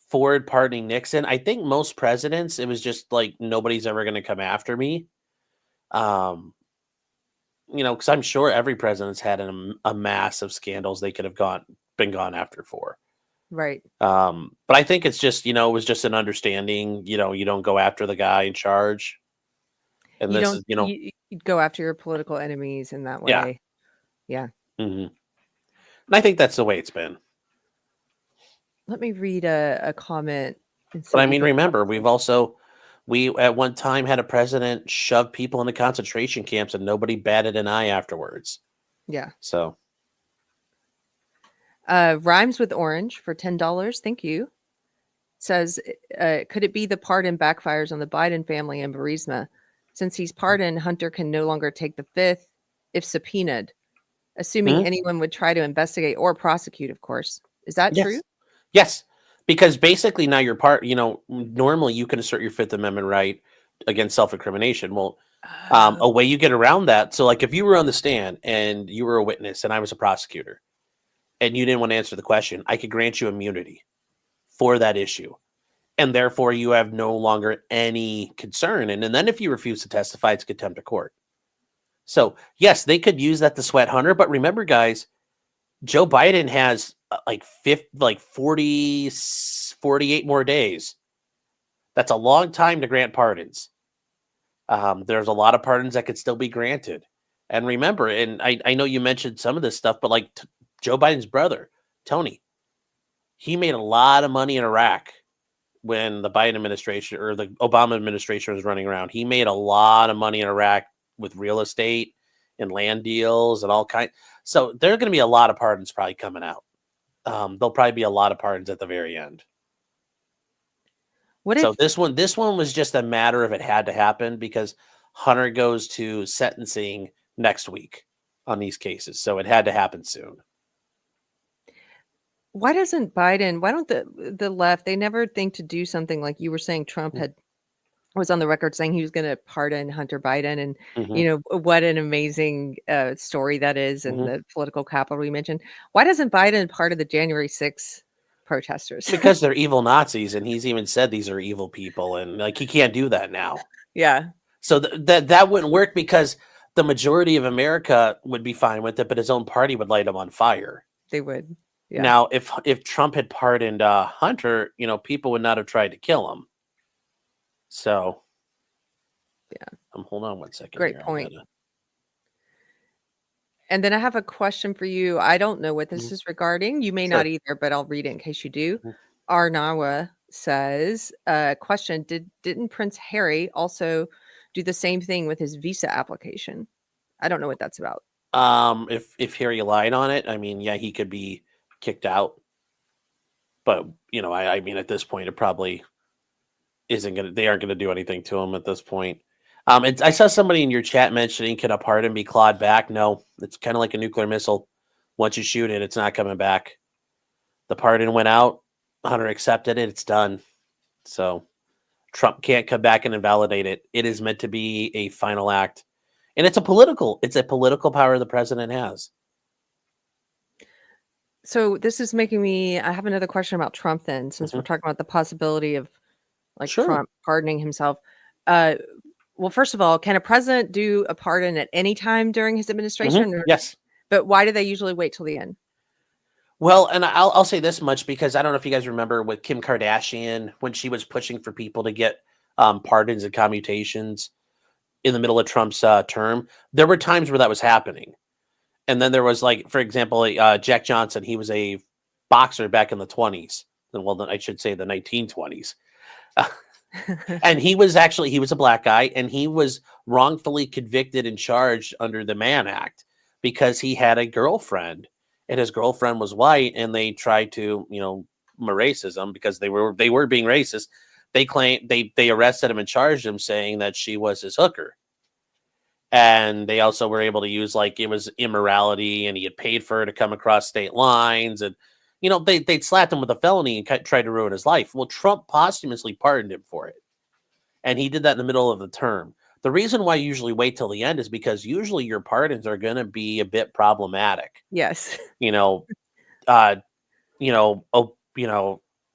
Ford pardoning Nixon, I think most presidents, it was just like, nobody's ever going to come after me. Because I'm sure every president's had a mass of scandals they could have been gone after for. Right. But I think it's just, it was just an understanding, you don't go after the guy in charge. And you go after your political enemies in that way. Yeah. Mm-hmm. And I think that's the way it's been. Let me read a comment. But I mean, remember, we at one time had a president shove people into concentration camps and nobody batted an eye afterwards. Yeah. So. Rhymes with orange for $10. Thank you. Says, could it be the pardon backfires on the Biden family and Burisma? Since he's pardoned, Hunter can no longer take the fifth if subpoenaed, assuming anyone would try to investigate or prosecute, of course. Is that true? Yes. Because basically now you're normally you can assert your Fifth Amendment right against self-incrimination. Well, a way you get around that. So like if you were on the stand and you were a witness and I was a prosecutor and you didn't want to answer the question, I could grant you immunity for that issue. And therefore you have no longer any concern. And then if you refuse to testify, it's contempt of court. So yes, they could use that to sweat Hunter. But remember, guys, Joe Biden has 48 more days. That's a long time to grant pardons. There's a lot of pardons that could still be granted. And remember, and I know you mentioned some of this stuff, but like Joe Biden's brother, Tony, he made a lot of money in Iraq when the Biden administration or the Obama administration was running around. He made a lot of money in Iraq with real estate and land deals and all kinds. So there are going to be a lot of pardons probably coming out. There'll probably be a lot of pardons at the very end. This one was just a matter of it had to happen because Hunter goes to sentencing next week on these cases. So it had to happen soon. Why don't the left, they never think to do something like you were saying Trump was on the record saying he was going to pardon Hunter Biden. And, you know, what an amazing story that is in the political capital you mentioned. Why doesn't Biden pardon the January 6th protesters? Because they're evil Nazis. And he's even said these are evil people. And like, he can't do that now. Yeah. So that wouldn't work because the majority of America would be fine with it, but his own party would light him on fire. They would. Yeah. Now, if Trump had pardoned Hunter, you know, people would not have tried to kill him. So, yeah. Hold on one second. Great point. And then I have a question for you. I don't know what this is regarding. You may not either, but I'll read it in case you do. Arnawa says, question, didn't Prince Harry also do the same thing with his visa application? I don't know what that's about. If Harry lied on it, I mean, yeah, he could be kicked out. But, you know, I mean, at this point, it probably they aren't going to do anything to him at this point. I saw somebody in your chat mentioning, can a pardon be clawed back? No, it's kind of like a nuclear missile. Once you shoot it, it's not coming back. The pardon went out. Hunter accepted it. It's done. So Trump can't come back and invalidate it. It is meant to be a final act. And it's a political power the president has. So this is making me, I have another question about Trump then, since we're talking about the possibility of Trump pardoning himself. Well, first of all, can a president do a pardon at any time during his administration? Yes. But why do they usually wait till the end? Well, and I'll say this much because I don't know if you guys remember with Kim Kardashian when she was pushing for people to get pardons and commutations in the middle of Trump's term. There were times where that was happening. And then there was, like, for example, Jack Johnson. He was a boxer back in the 20s. Well, I should say the 1920s. And he was a black guy, and he was wrongfully convicted and charged under the Mann Act because he had a girlfriend, and his girlfriend was white, and they tried to, you know, racism because they were being racist. They claimed they arrested him and charged him saying that she was his hooker. And they also were able to use, like, it was immorality and he had paid for her to come across state lines. And, you know, they'd slapped him with a felony and tried to ruin his life. Well, Trump posthumously pardoned him for it. And he did that in the middle of the term. The reason why you usually wait till the end is because usually your pardons are going to be a bit problematic. Yes.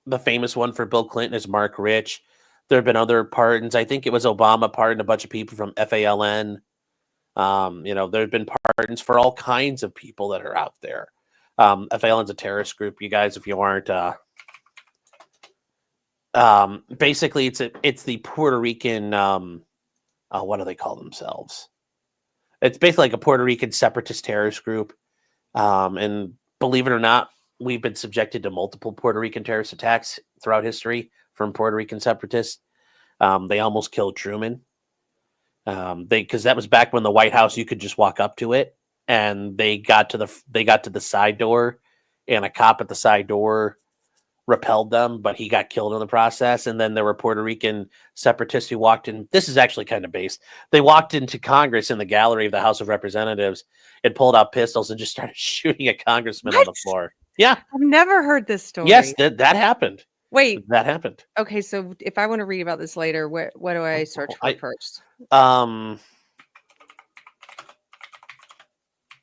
The famous one for Bill Clinton is Mark Rich. There have been other pardons. I think it was Obama pardoned a bunch of people from FALN. There have been pardons for all kinds of people that are out there. FALN's a terrorist group, you guys, if you aren't. Basically, it's the Puerto Rican, what do they call themselves? It's basically like a Puerto Rican separatist terrorist group. And believe it or not, we've been subjected to multiple Puerto Rican terrorist attacks throughout history from Puerto Rican separatists. They almost killed Truman. Because that was back when the White House, you could just walk up to it, and they got to the side door and a cop at the side door repelled them, but he got killed in the process. And then there were Puerto Rican separatists who walked in. This is actually kind of based. They walked into Congress in the gallery of the House of Representatives and pulled out pistols and just started shooting at congressmen on the floor. Yeah. I've never heard this story. Yes, that happened. Wait. That happened. Okay, so if I want to read about this later, what do I search for first?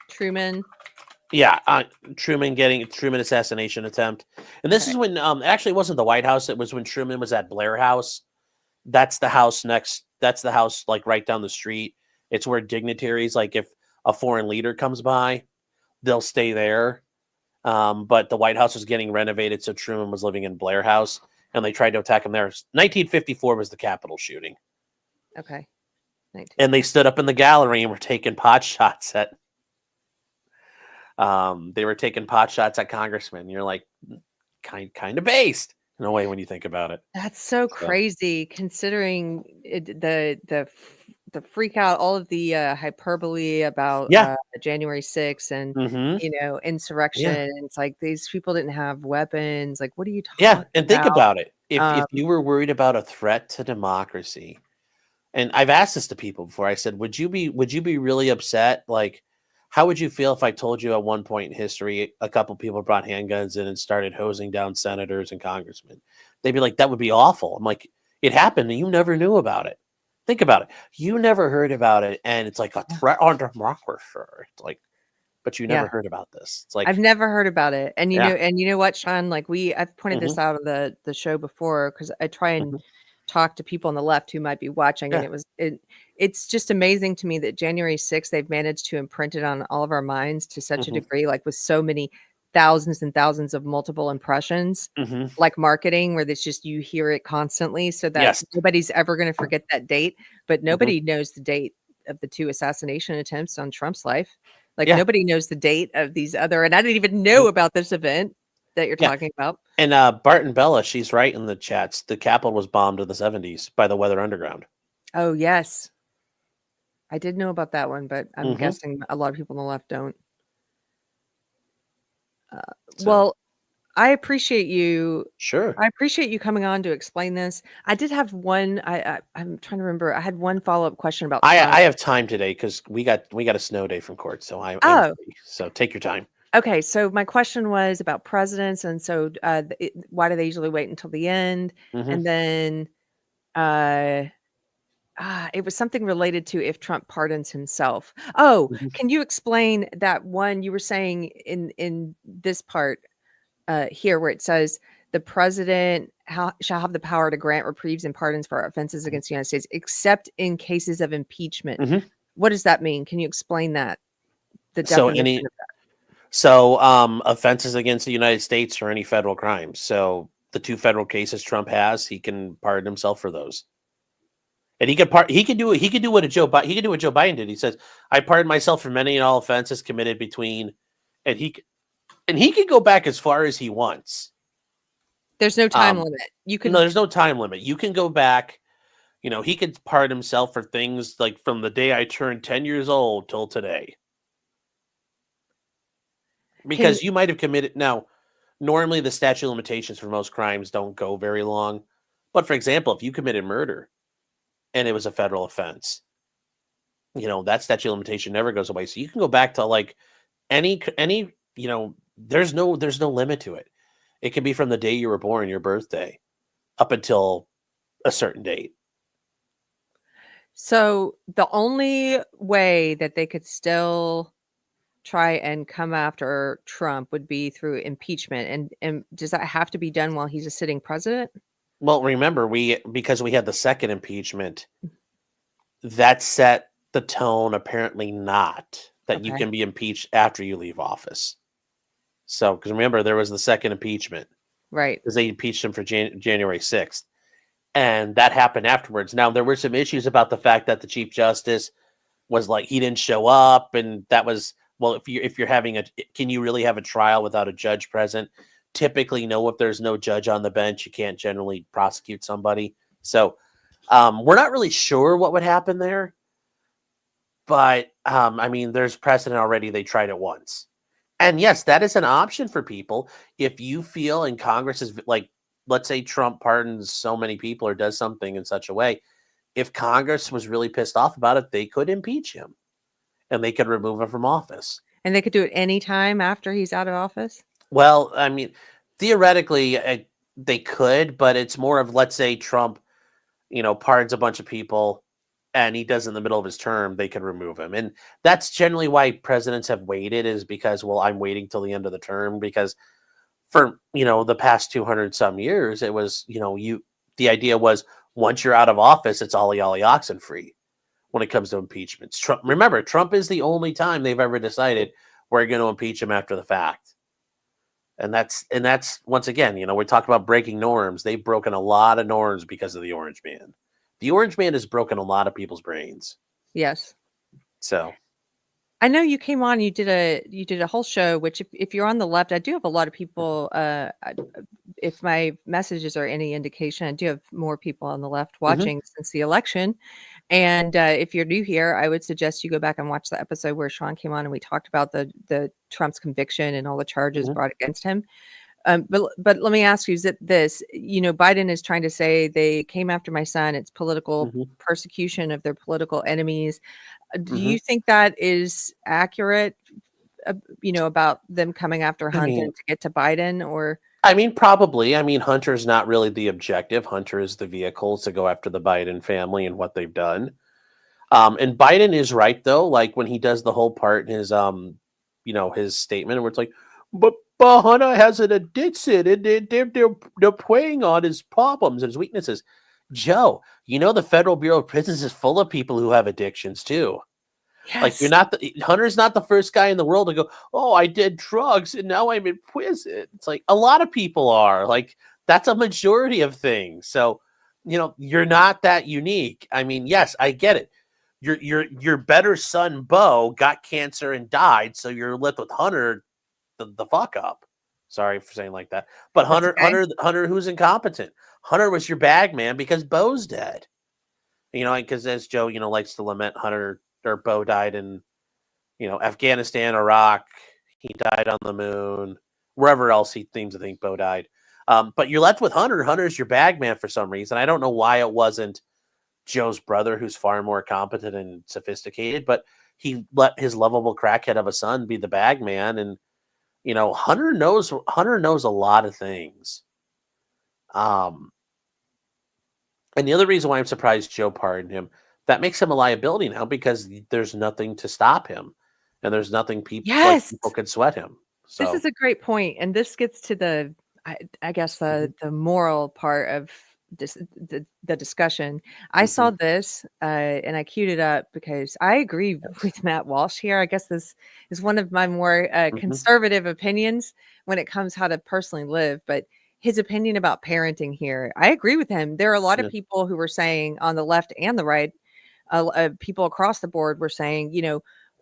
Truman. Yeah, Truman assassination attempt. And this is when actually it wasn't the White House. It was when Truman was at Blair House. That's the house next. That's the house like right down the street. It's where dignitaries, like if a foreign leader comes by, they'll stay there. But the White House was getting renovated, so Truman was living in Blair House, and they tried to attack him there. 1954 was the Capitol shooting. Okay. And they stood up in the gallery and were taking pot shots at. They were taking pot shots at congressmen. You're like, kind of based in a way when you think about it. That's so crazy, considering the freak out, all of the hyperbole about January 6th and insurrection. Yeah. And it's like these people didn't have weapons. Like, what are you talking? Yeah, and think about? about it. If you were worried about a threat to democracy, and I've asked this to people before, I said, would you be really upset? Like, how would you feel if I told you at one point in history a couple people brought handguns in and started hosing down senators and congressmen? They'd be like, that would be awful. I'm like, it happened and you never knew about it. Think about it. You never heard about it, and it's like a threat on democracy. It's like, but you never heard about this. It's like I've never heard about it. And you know what, Sean? Like I've pointed this out on the show before, because I try and talk to people on the left who might be watching, and it's just amazing to me that January 6th they've managed to imprint it on all of our minds to such a degree, like with so many thousands and thousands of multiple impressions, like marketing, where it's just you hear it constantly, so that nobody's ever going to forget that date. But nobody knows the date of the 2 assassination attempts on Trump's life. Like nobody knows the date of these other, and I didn't even know about this event that you're talking about. And Barton Bella, she's right in the chats. The Capitol was bombed in the 70s by the Weather Underground. Oh, yes. I did know about that one, but I'm guessing a lot of people on the left don't. Well, I appreciate you. Sure. I appreciate you coming on to explain this. I did have one. I'm trying to remember. I had one follow-up question about. I have time today because we got a snow day from court, so I'm free. So take your time. Okay, so my question was about presidents, and so why do they usually wait until the end? And then it was something related to if Trump pardons himself. Oh, can you explain that one you were saying in this part here where it says the president shall have the power to grant reprieves and pardons for offenses against the United States, except in cases of impeachment. What does that mean? Can you explain that? The definition of that. So offenses against the United States or any federal crimes. So the 2 federal cases Trump has, he can pardon himself for those. And he can do what Joe Biden did. He says, I pardon myself for many and all offenses committed between, and he can go back as far as he wants. There's no time limit. No, there's no time limit. You can go back, he could pardon himself for things like from the day I turned 10 years old till today. Because you might have committed. Now, normally the statute of limitations for most crimes don't go very long. But for example, if you committed murder and it was a federal offense, that statute of limitation never goes away. So you can go back to like any, there's no limit to it. It can be from the day you were born, your birthday, up until a certain date. So the only way that they could still try and come after Trump would be through impeachment. And does that have to be done while he's a sitting president? Well, remember, because we had the second impeachment, that set the tone, apparently not, that you can be impeached after you leave office. So, because remember, there was the second impeachment. Right. Because they impeached him for January 6th. And that happened afterwards. Now, there were some issues about the fact that the Chief Justice was like, he didn't show up. And that was, well, if you're having can you really have a trial without a judge present? Typically, no, if there's no judge on the bench, you can't generally prosecute somebody. So we're not really sure what would happen there. But, I mean, there's precedent already. They tried it once. And yes, that is an option for people. If you feel in Congress is like, let's say Trump pardons so many people or does something in such a way, if Congress was really pissed off about it, they could impeach him and they could remove him from office. And they could do it anytime after he's out of office? Well, I mean, theoretically, they could, but it's more of, let's say Trump, pardons a bunch of people and he does in the middle of his term, they could remove him. And that's generally why presidents have waited, is because, well, I'm waiting till the end of the term, because for, the past 200 some years, it was, the idea was once you're out of office, it's ollie ollie oxen free when it comes to impeachments. Remember, Trump is the only time they've ever decided we're going to impeach him after the fact. And that's once again, we're talking about breaking norms. They've broken a lot of norms because of the Orange Man. The Orange Man has broken a lot of people's brains. Yes. So I know you came on, you did a whole show, which if you're on the left, I do have a lot of people, if my messages are any indication, I do have more people on the left watching since the election. And if you're new here, I would suggest you go back and watch the episode where Sean came on and we talked about the Trump's conviction and all the charges brought against him. But let me ask you, is it this, Biden is trying to say they came after my son. It's political persecution of their political enemies. Do you think that is accurate, about them coming after Hunter to get to Biden? Or I mean, probably. I mean, Hunter's not really the objective. Hunter is the vehicle to go after the Biden family and what they've done. And Biden is right, though. Like when he does the whole part in his, his statement, where it's like, but Hunter has an addiction, and they're preying on his problems and his weaknesses. Joe, the Federal Bureau of Prisons is full of people who have addictions too. Yes. Like Hunter's not the first guy in the world to go, oh, I did drugs and now I'm in prison. It's like a lot of people are. Like that's a majority of things. So, you're not that unique. I mean, yes, I get it. Your better son Bo got cancer and died, so you're left with Hunter the fuck up. Sorry for saying like that. But Hunter who's incompetent. Hunter was your bag man because Bo's dead. Because as Joe, likes to lament, Hunter or Bo died in, Afghanistan, Iraq. He died on the moon, wherever else he seems to think Bo died. But you're left with Hunter. Hunter's your bag man for some reason. I don't know why it wasn't Joe's brother, who's far more competent and sophisticated, but he let his lovable crackhead of a son be the bag man. And, Hunter knows a lot of things. And the other reason why I'm surprised Joe pardoned him, that makes him a liability now because there's nothing to stop him, and there's nothing people can sweat him. So this is a great point, and this gets to the moral part of the discussion. I saw this and I queued it up because I agree with Matt Walsh here. I guess this is one of my more conservative opinions when it comes how to personally live, but his opinion about parenting here, I agree with him. There are a lot of people who were saying on the left and the right, people across the board were saying,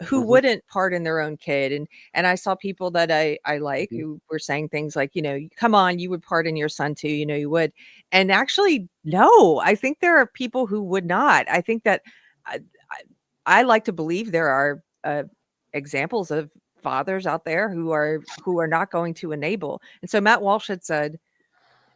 who wouldn't pardon their own kid? And I saw people that I like who were saying things like, come on, you would pardon your son too, you would. And actually, no, I think there are people who would not. I think that I like to believe there are examples of fathers out there who are not going to enable. And so Matt Walsh had said,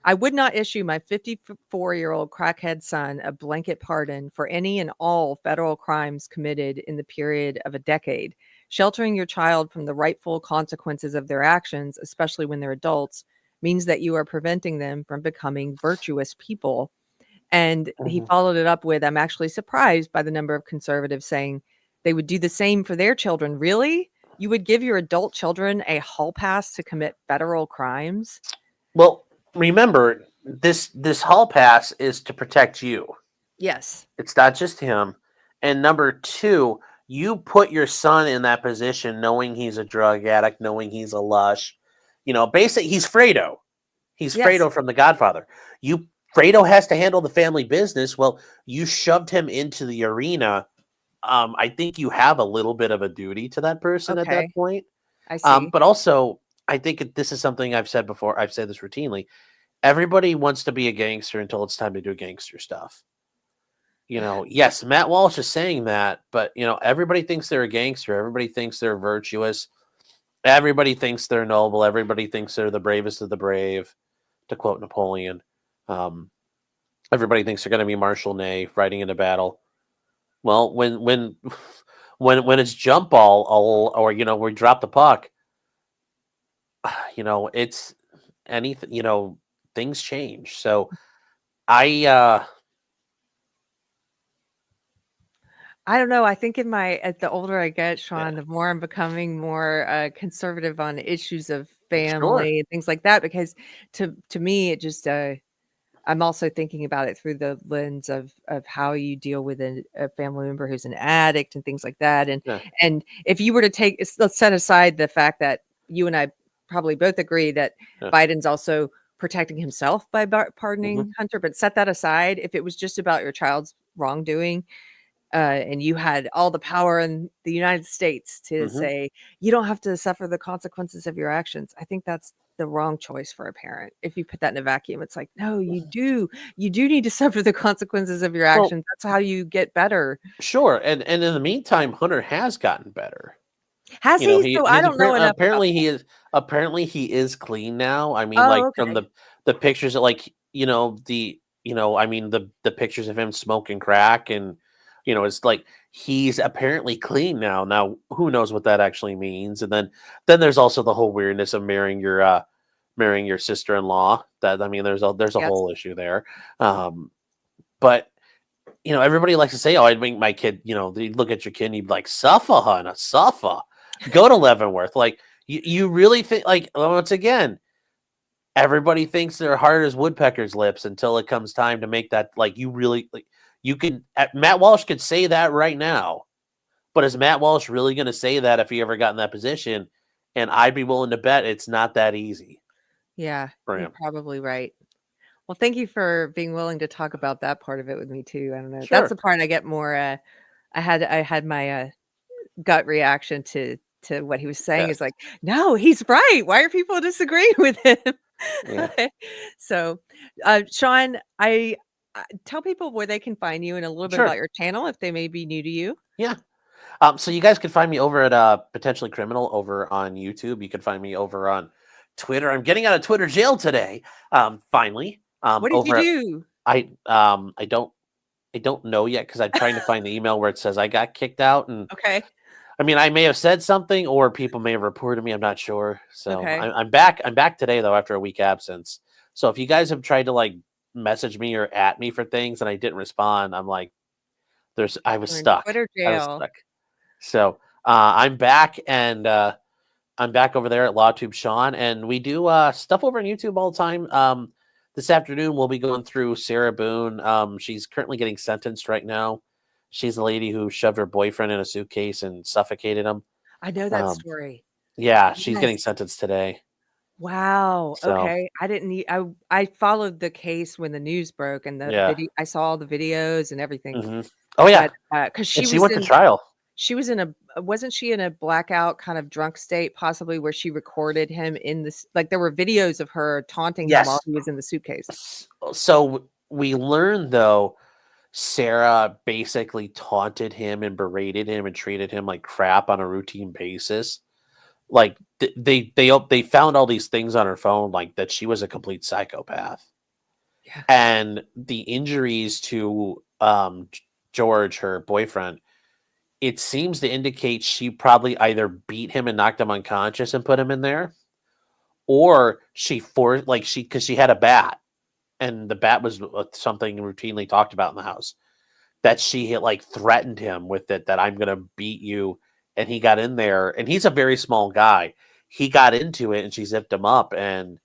I would not issue my 54-year-old crackhead son a blanket pardon for any and all federal crimes committed in the period of a decade. Sheltering your child from the rightful consequences of their actions, especially when they're adults, means that you are preventing them from becoming virtuous people. And he followed it up with, I'm actually surprised by the number of conservatives saying they would do the same for their children. Really? You would give your adult children a hall pass to commit federal crimes? Well, remember, this hall pass is to protect you. Yes. It's not just him. And number two, you put your son in that position knowing he's a drug addict, knowing he's a lush. Basically, he's Fredo. He's Fredo from The Godfather. Fredo has to handle the family business. Well, you shoved him into the arena. I think you have a little bit of a duty to that person at that point. I see. But also, I think this is something I've said before. I've said this routinely. Everybody wants to be a gangster until it's time to do gangster stuff. Yes, Matt Walsh is saying that, but everybody thinks they're a gangster. Everybody thinks they're virtuous. everybody thinks they're noble. Everybody thinks they're the bravest of the brave, to quote Napoleon. Everybody thinks they're going to be Marshal Ney riding into battle. Well, when when it's jump ball, or we drop the puck, it's anything. Things change. So I don't know. I think as the older I get, Sean, the more I'm becoming more conservative on issues of family and things like that. Because to me, it just I'm also thinking about it through the lens of how you deal with a family member who's an addict and things like that. And if you were to let's set aside the fact that you and I probably both agree that Biden's also protecting himself by pardoning Hunter, but set that aside. If it was just about your child's wrongdoing, and you had all the power in the United States to say, you don't have to suffer the consequences of your actions, I think that's the wrong choice for a parent. If you put that in a vacuum, it's like, no, you do need to suffer the consequences of your actions. That's how you get better. Sure. And in the meantime, Hunter has gotten better. Has he? So I don't know enough. Apparently he is clean now. I mean, from the pictures that the pictures of him smoking crack, and it's like he's apparently clean now. Now, who knows what that actually means? And then there's also the whole weirdness of marrying your sister-in-law. There's a whole issue there. But everybody likes to say, "Oh, I'd make my kid." They look at your kid and you'd be like, "Suffer, Hannah, suffer. Go to Leavenworth." Like you really think, once again, everybody thinks they're hard as woodpecker's lips until it comes time to make that. You can. Matt Walsh could say that right now, but is Matt Walsh really going to say that if he ever got in that position? And I'd be willing to bet it's not that easy. Yeah, you're probably right. Well, thank you for being willing to talk about that part of it with me too. I don't know. Sure. That's the part I get more. I had my gut reaction to what he was saying is like, no, he's right. Why are people disagreeing with him? Yeah. So, Sean, I tell people where they can find you and a little bit about your channel if they may be new to you. Yeah. So you guys can find me over at Potentially Criminal over on YouTube. You can find me over on Twitter. I'm getting out of Twitter jail today. Finally. What did you do? I don't know yet because I'm trying to find the email where it says I got kicked out. And I mean, I may have said something or people may have reported me. I'm not sure. So I'm back. I'm back today though after a week absence. So if you guys have tried to message me or at me for things and I didn't respond, I'm like, I was stuck. Twitter jail. So I'm back, and I'm back over there at LawTube Sean, and we do stuff over on YouTube all the time. This afternoon we'll be going through Sarah Boone. She's currently getting sentenced right now. She's the lady who shoved her boyfriend in a suitcase and suffocated him. I know that story. Yeah, she's getting sentenced today. Wow. So, okay. I didn't. I followed the case when the news broke, and I saw all the videos and everything. Oh yeah, because she went to trial. She was wasn't she in a blackout kind of drunk state, possibly, where she recorded him in this, there were videos of her taunting him while he was in the suitcase. So we learned though, Sarah basically taunted him and berated him and treated him like crap on a routine basis. Like they found all these things on her phone, like that she was a complete psychopath. Yeah. And the injuries to George, her boyfriend, it seems to indicate she probably either beat him and knocked him unconscious and put him in there, or because she had a bat, and the bat was something routinely talked about in the house, that she had threatened him with it, that I'm going to beat you. And he got in there, and he's a very small guy. He got into it and she zipped him up, and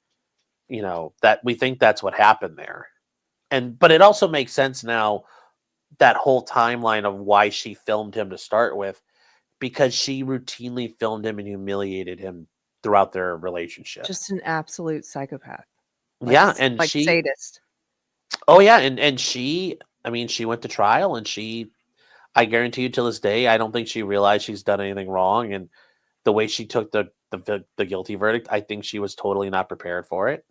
that we think that's what happened there. But it also makes sense now, that whole timeline of why she filmed him to start with, because she routinely filmed him and humiliated him throughout their relationship. Just an absolute psychopath. And she sadist. Oh yeah, and she went to trial, and I guarantee you, till this day, I don't think she realized she's done anything wrong. And the way she took the guilty verdict, I think she was totally not prepared for it.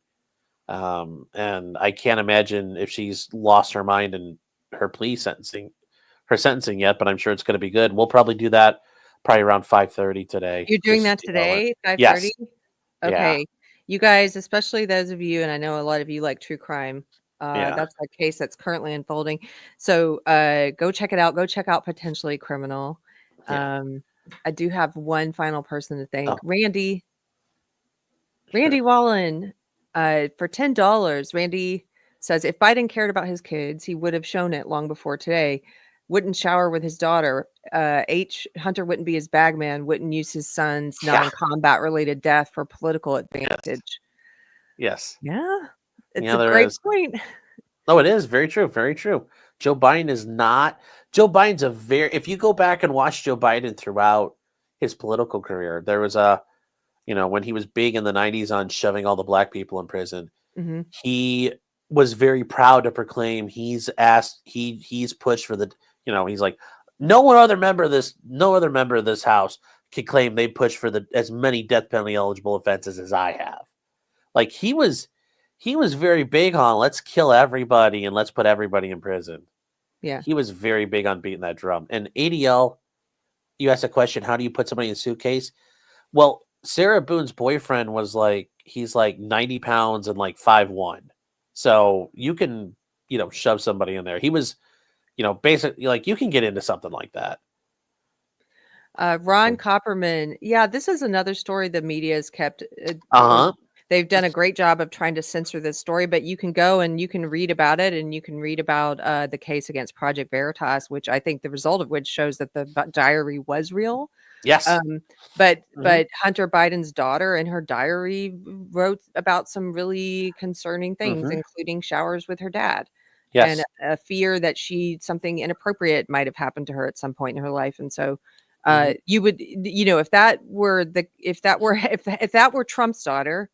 And I can't imagine if she's lost her mind in her sentencing yet, but I'm sure it's going to be good. We'll probably do that probably around 5:30 today. You're doing that just, today, Yes. 5:30? Yeah. Okay. You guys, especially those of you, and I know a lot of you like true crime. Yeah. That's a case that's currently unfolding. So go check it out. Go check out Potentially Criminal. Yeah. I do have one final person to thank. Oh. Randy Sure. Wallen, for $10. Randy says if Biden cared about his kids, he would have shown it long before today. Wouldn't shower with his daughter. Hunter wouldn't be his bagman, wouldn't use his son's non-combat related death for political advantage. Yes. Yeah. It's Yeah, a there great is. point. Oh, it is very true. Very true. Joe Biden's if you go back and watch Joe Biden throughout his political career, there was when he was big in the 90s on shoving all the black people in prison, Mm-hmm. he was very proud to proclaim he's pushed for he's like, no other member of this house can claim they pushed for as many death penalty eligible offenses as I have. Like he was very big on let's kill everybody and let's put everybody in prison. Yeah. He was very big on beating that drum. And ADL, you asked a question, how do you put somebody in a suitcase? Well, Sarah Boone's boyfriend he's like 90 pounds and like 5'1". So you can, shove somebody in there. He was, basically like you can get into something like that. Ron Copperman. Yeah, this is another story the media has kept. They've done a great job of trying to censor this story, but you can go and you can read about it, and you can read about the case against Project Veritas, which I think the result of which shows that the diary was real. Yes. But Hunter Biden's daughter in her diary wrote about some really concerning things, including showers with her dad. Yes. And a fear that something inappropriate might have happened to her at some point in her life. And so you would, if that were Trump's daughter,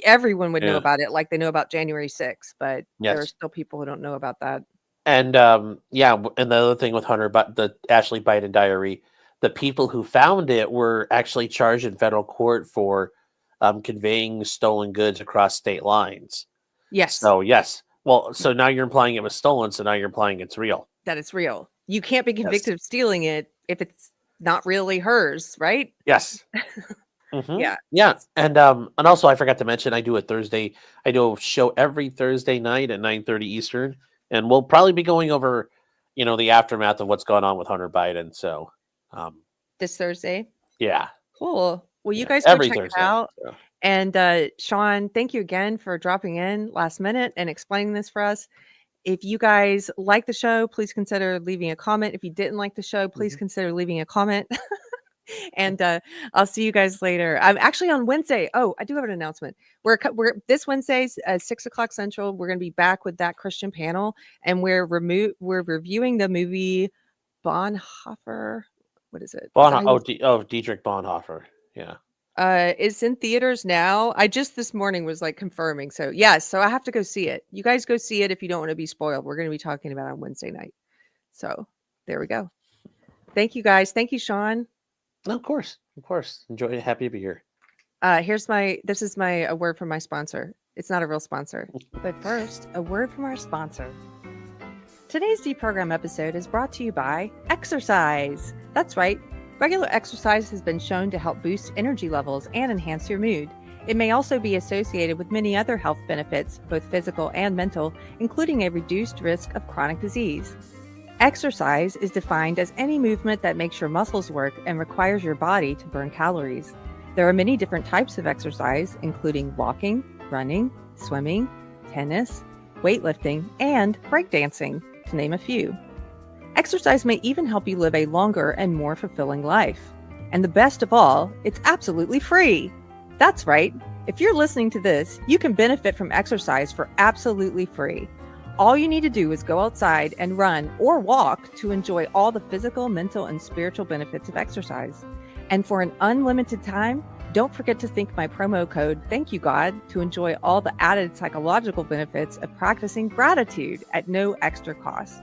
everyone would know about it, like they know about January 6th, but there are still people who don't know about that. And and the other thing with Hunter, but the Ashley Biden diary, the people who found it were actually charged in federal court for conveying stolen goods across state lines. Yes. So yes. Well, so now you're implying it was stolen, so now you're implying it's real. That it's real. You can't be convicted of stealing it if it's not really hers, right? Yes. Yeah. Yeah. And also I forgot to mention I do a show every Thursday night at 9:30 Eastern, and we'll probably be going over, the aftermath of what's going on with Hunter Biden. So this Thursday. Yeah. Cool. Well, you guys go every check Thursday, it out. so. And Sean, thank you again for dropping in last minute and explaining this for us. If you guys like the show, please consider leaving a comment. If you didn't like the show, please consider leaving a comment. And I'll see you guys later. I'm actually on Wednesday. Oh, I do have an announcement. We're this Wednesday's at 6:00 Central. We're going to be back with that Christian panel, and we're reviewing the movie Bonhoeffer. What is it? Dietrich Bonhoeffer. Yeah. It's in theaters now. I just this morning was like confirming. So yes, so I have to go see it. You guys go see it if you don't want to be spoiled. We're going to be talking about it on Wednesday night. So there we go. Thank you guys. Thank you, Sean. No, of course. Enjoy it. Happy to be here. This is a word from my sponsor. It's not a real sponsor, but first, a word from our sponsor. Today's Deprogrammed episode is brought to you by exercise. That's right. Regular exercise has been shown to help boost energy levels and enhance your mood. It may also be associated with many other health benefits, both physical and mental, including a reduced risk of chronic disease. Exercise is defined as any movement that makes your muscles work and requires your body to burn calories. There are many different types of exercise, including walking, running, swimming, tennis, weightlifting, and breakdancing, to name a few. Exercise may even help you live a longer and more fulfilling life. And the best of all, it's absolutely free. That's right. If you're listening to this, you can benefit from exercise for absolutely free. All you need to do is go outside and run or walk to enjoy all the physical, mental, and spiritual benefits of exercise. And for an unlimited time, don't forget to think my promo code, Thank You God, to enjoy all the added psychological benefits of practicing gratitude at no extra cost.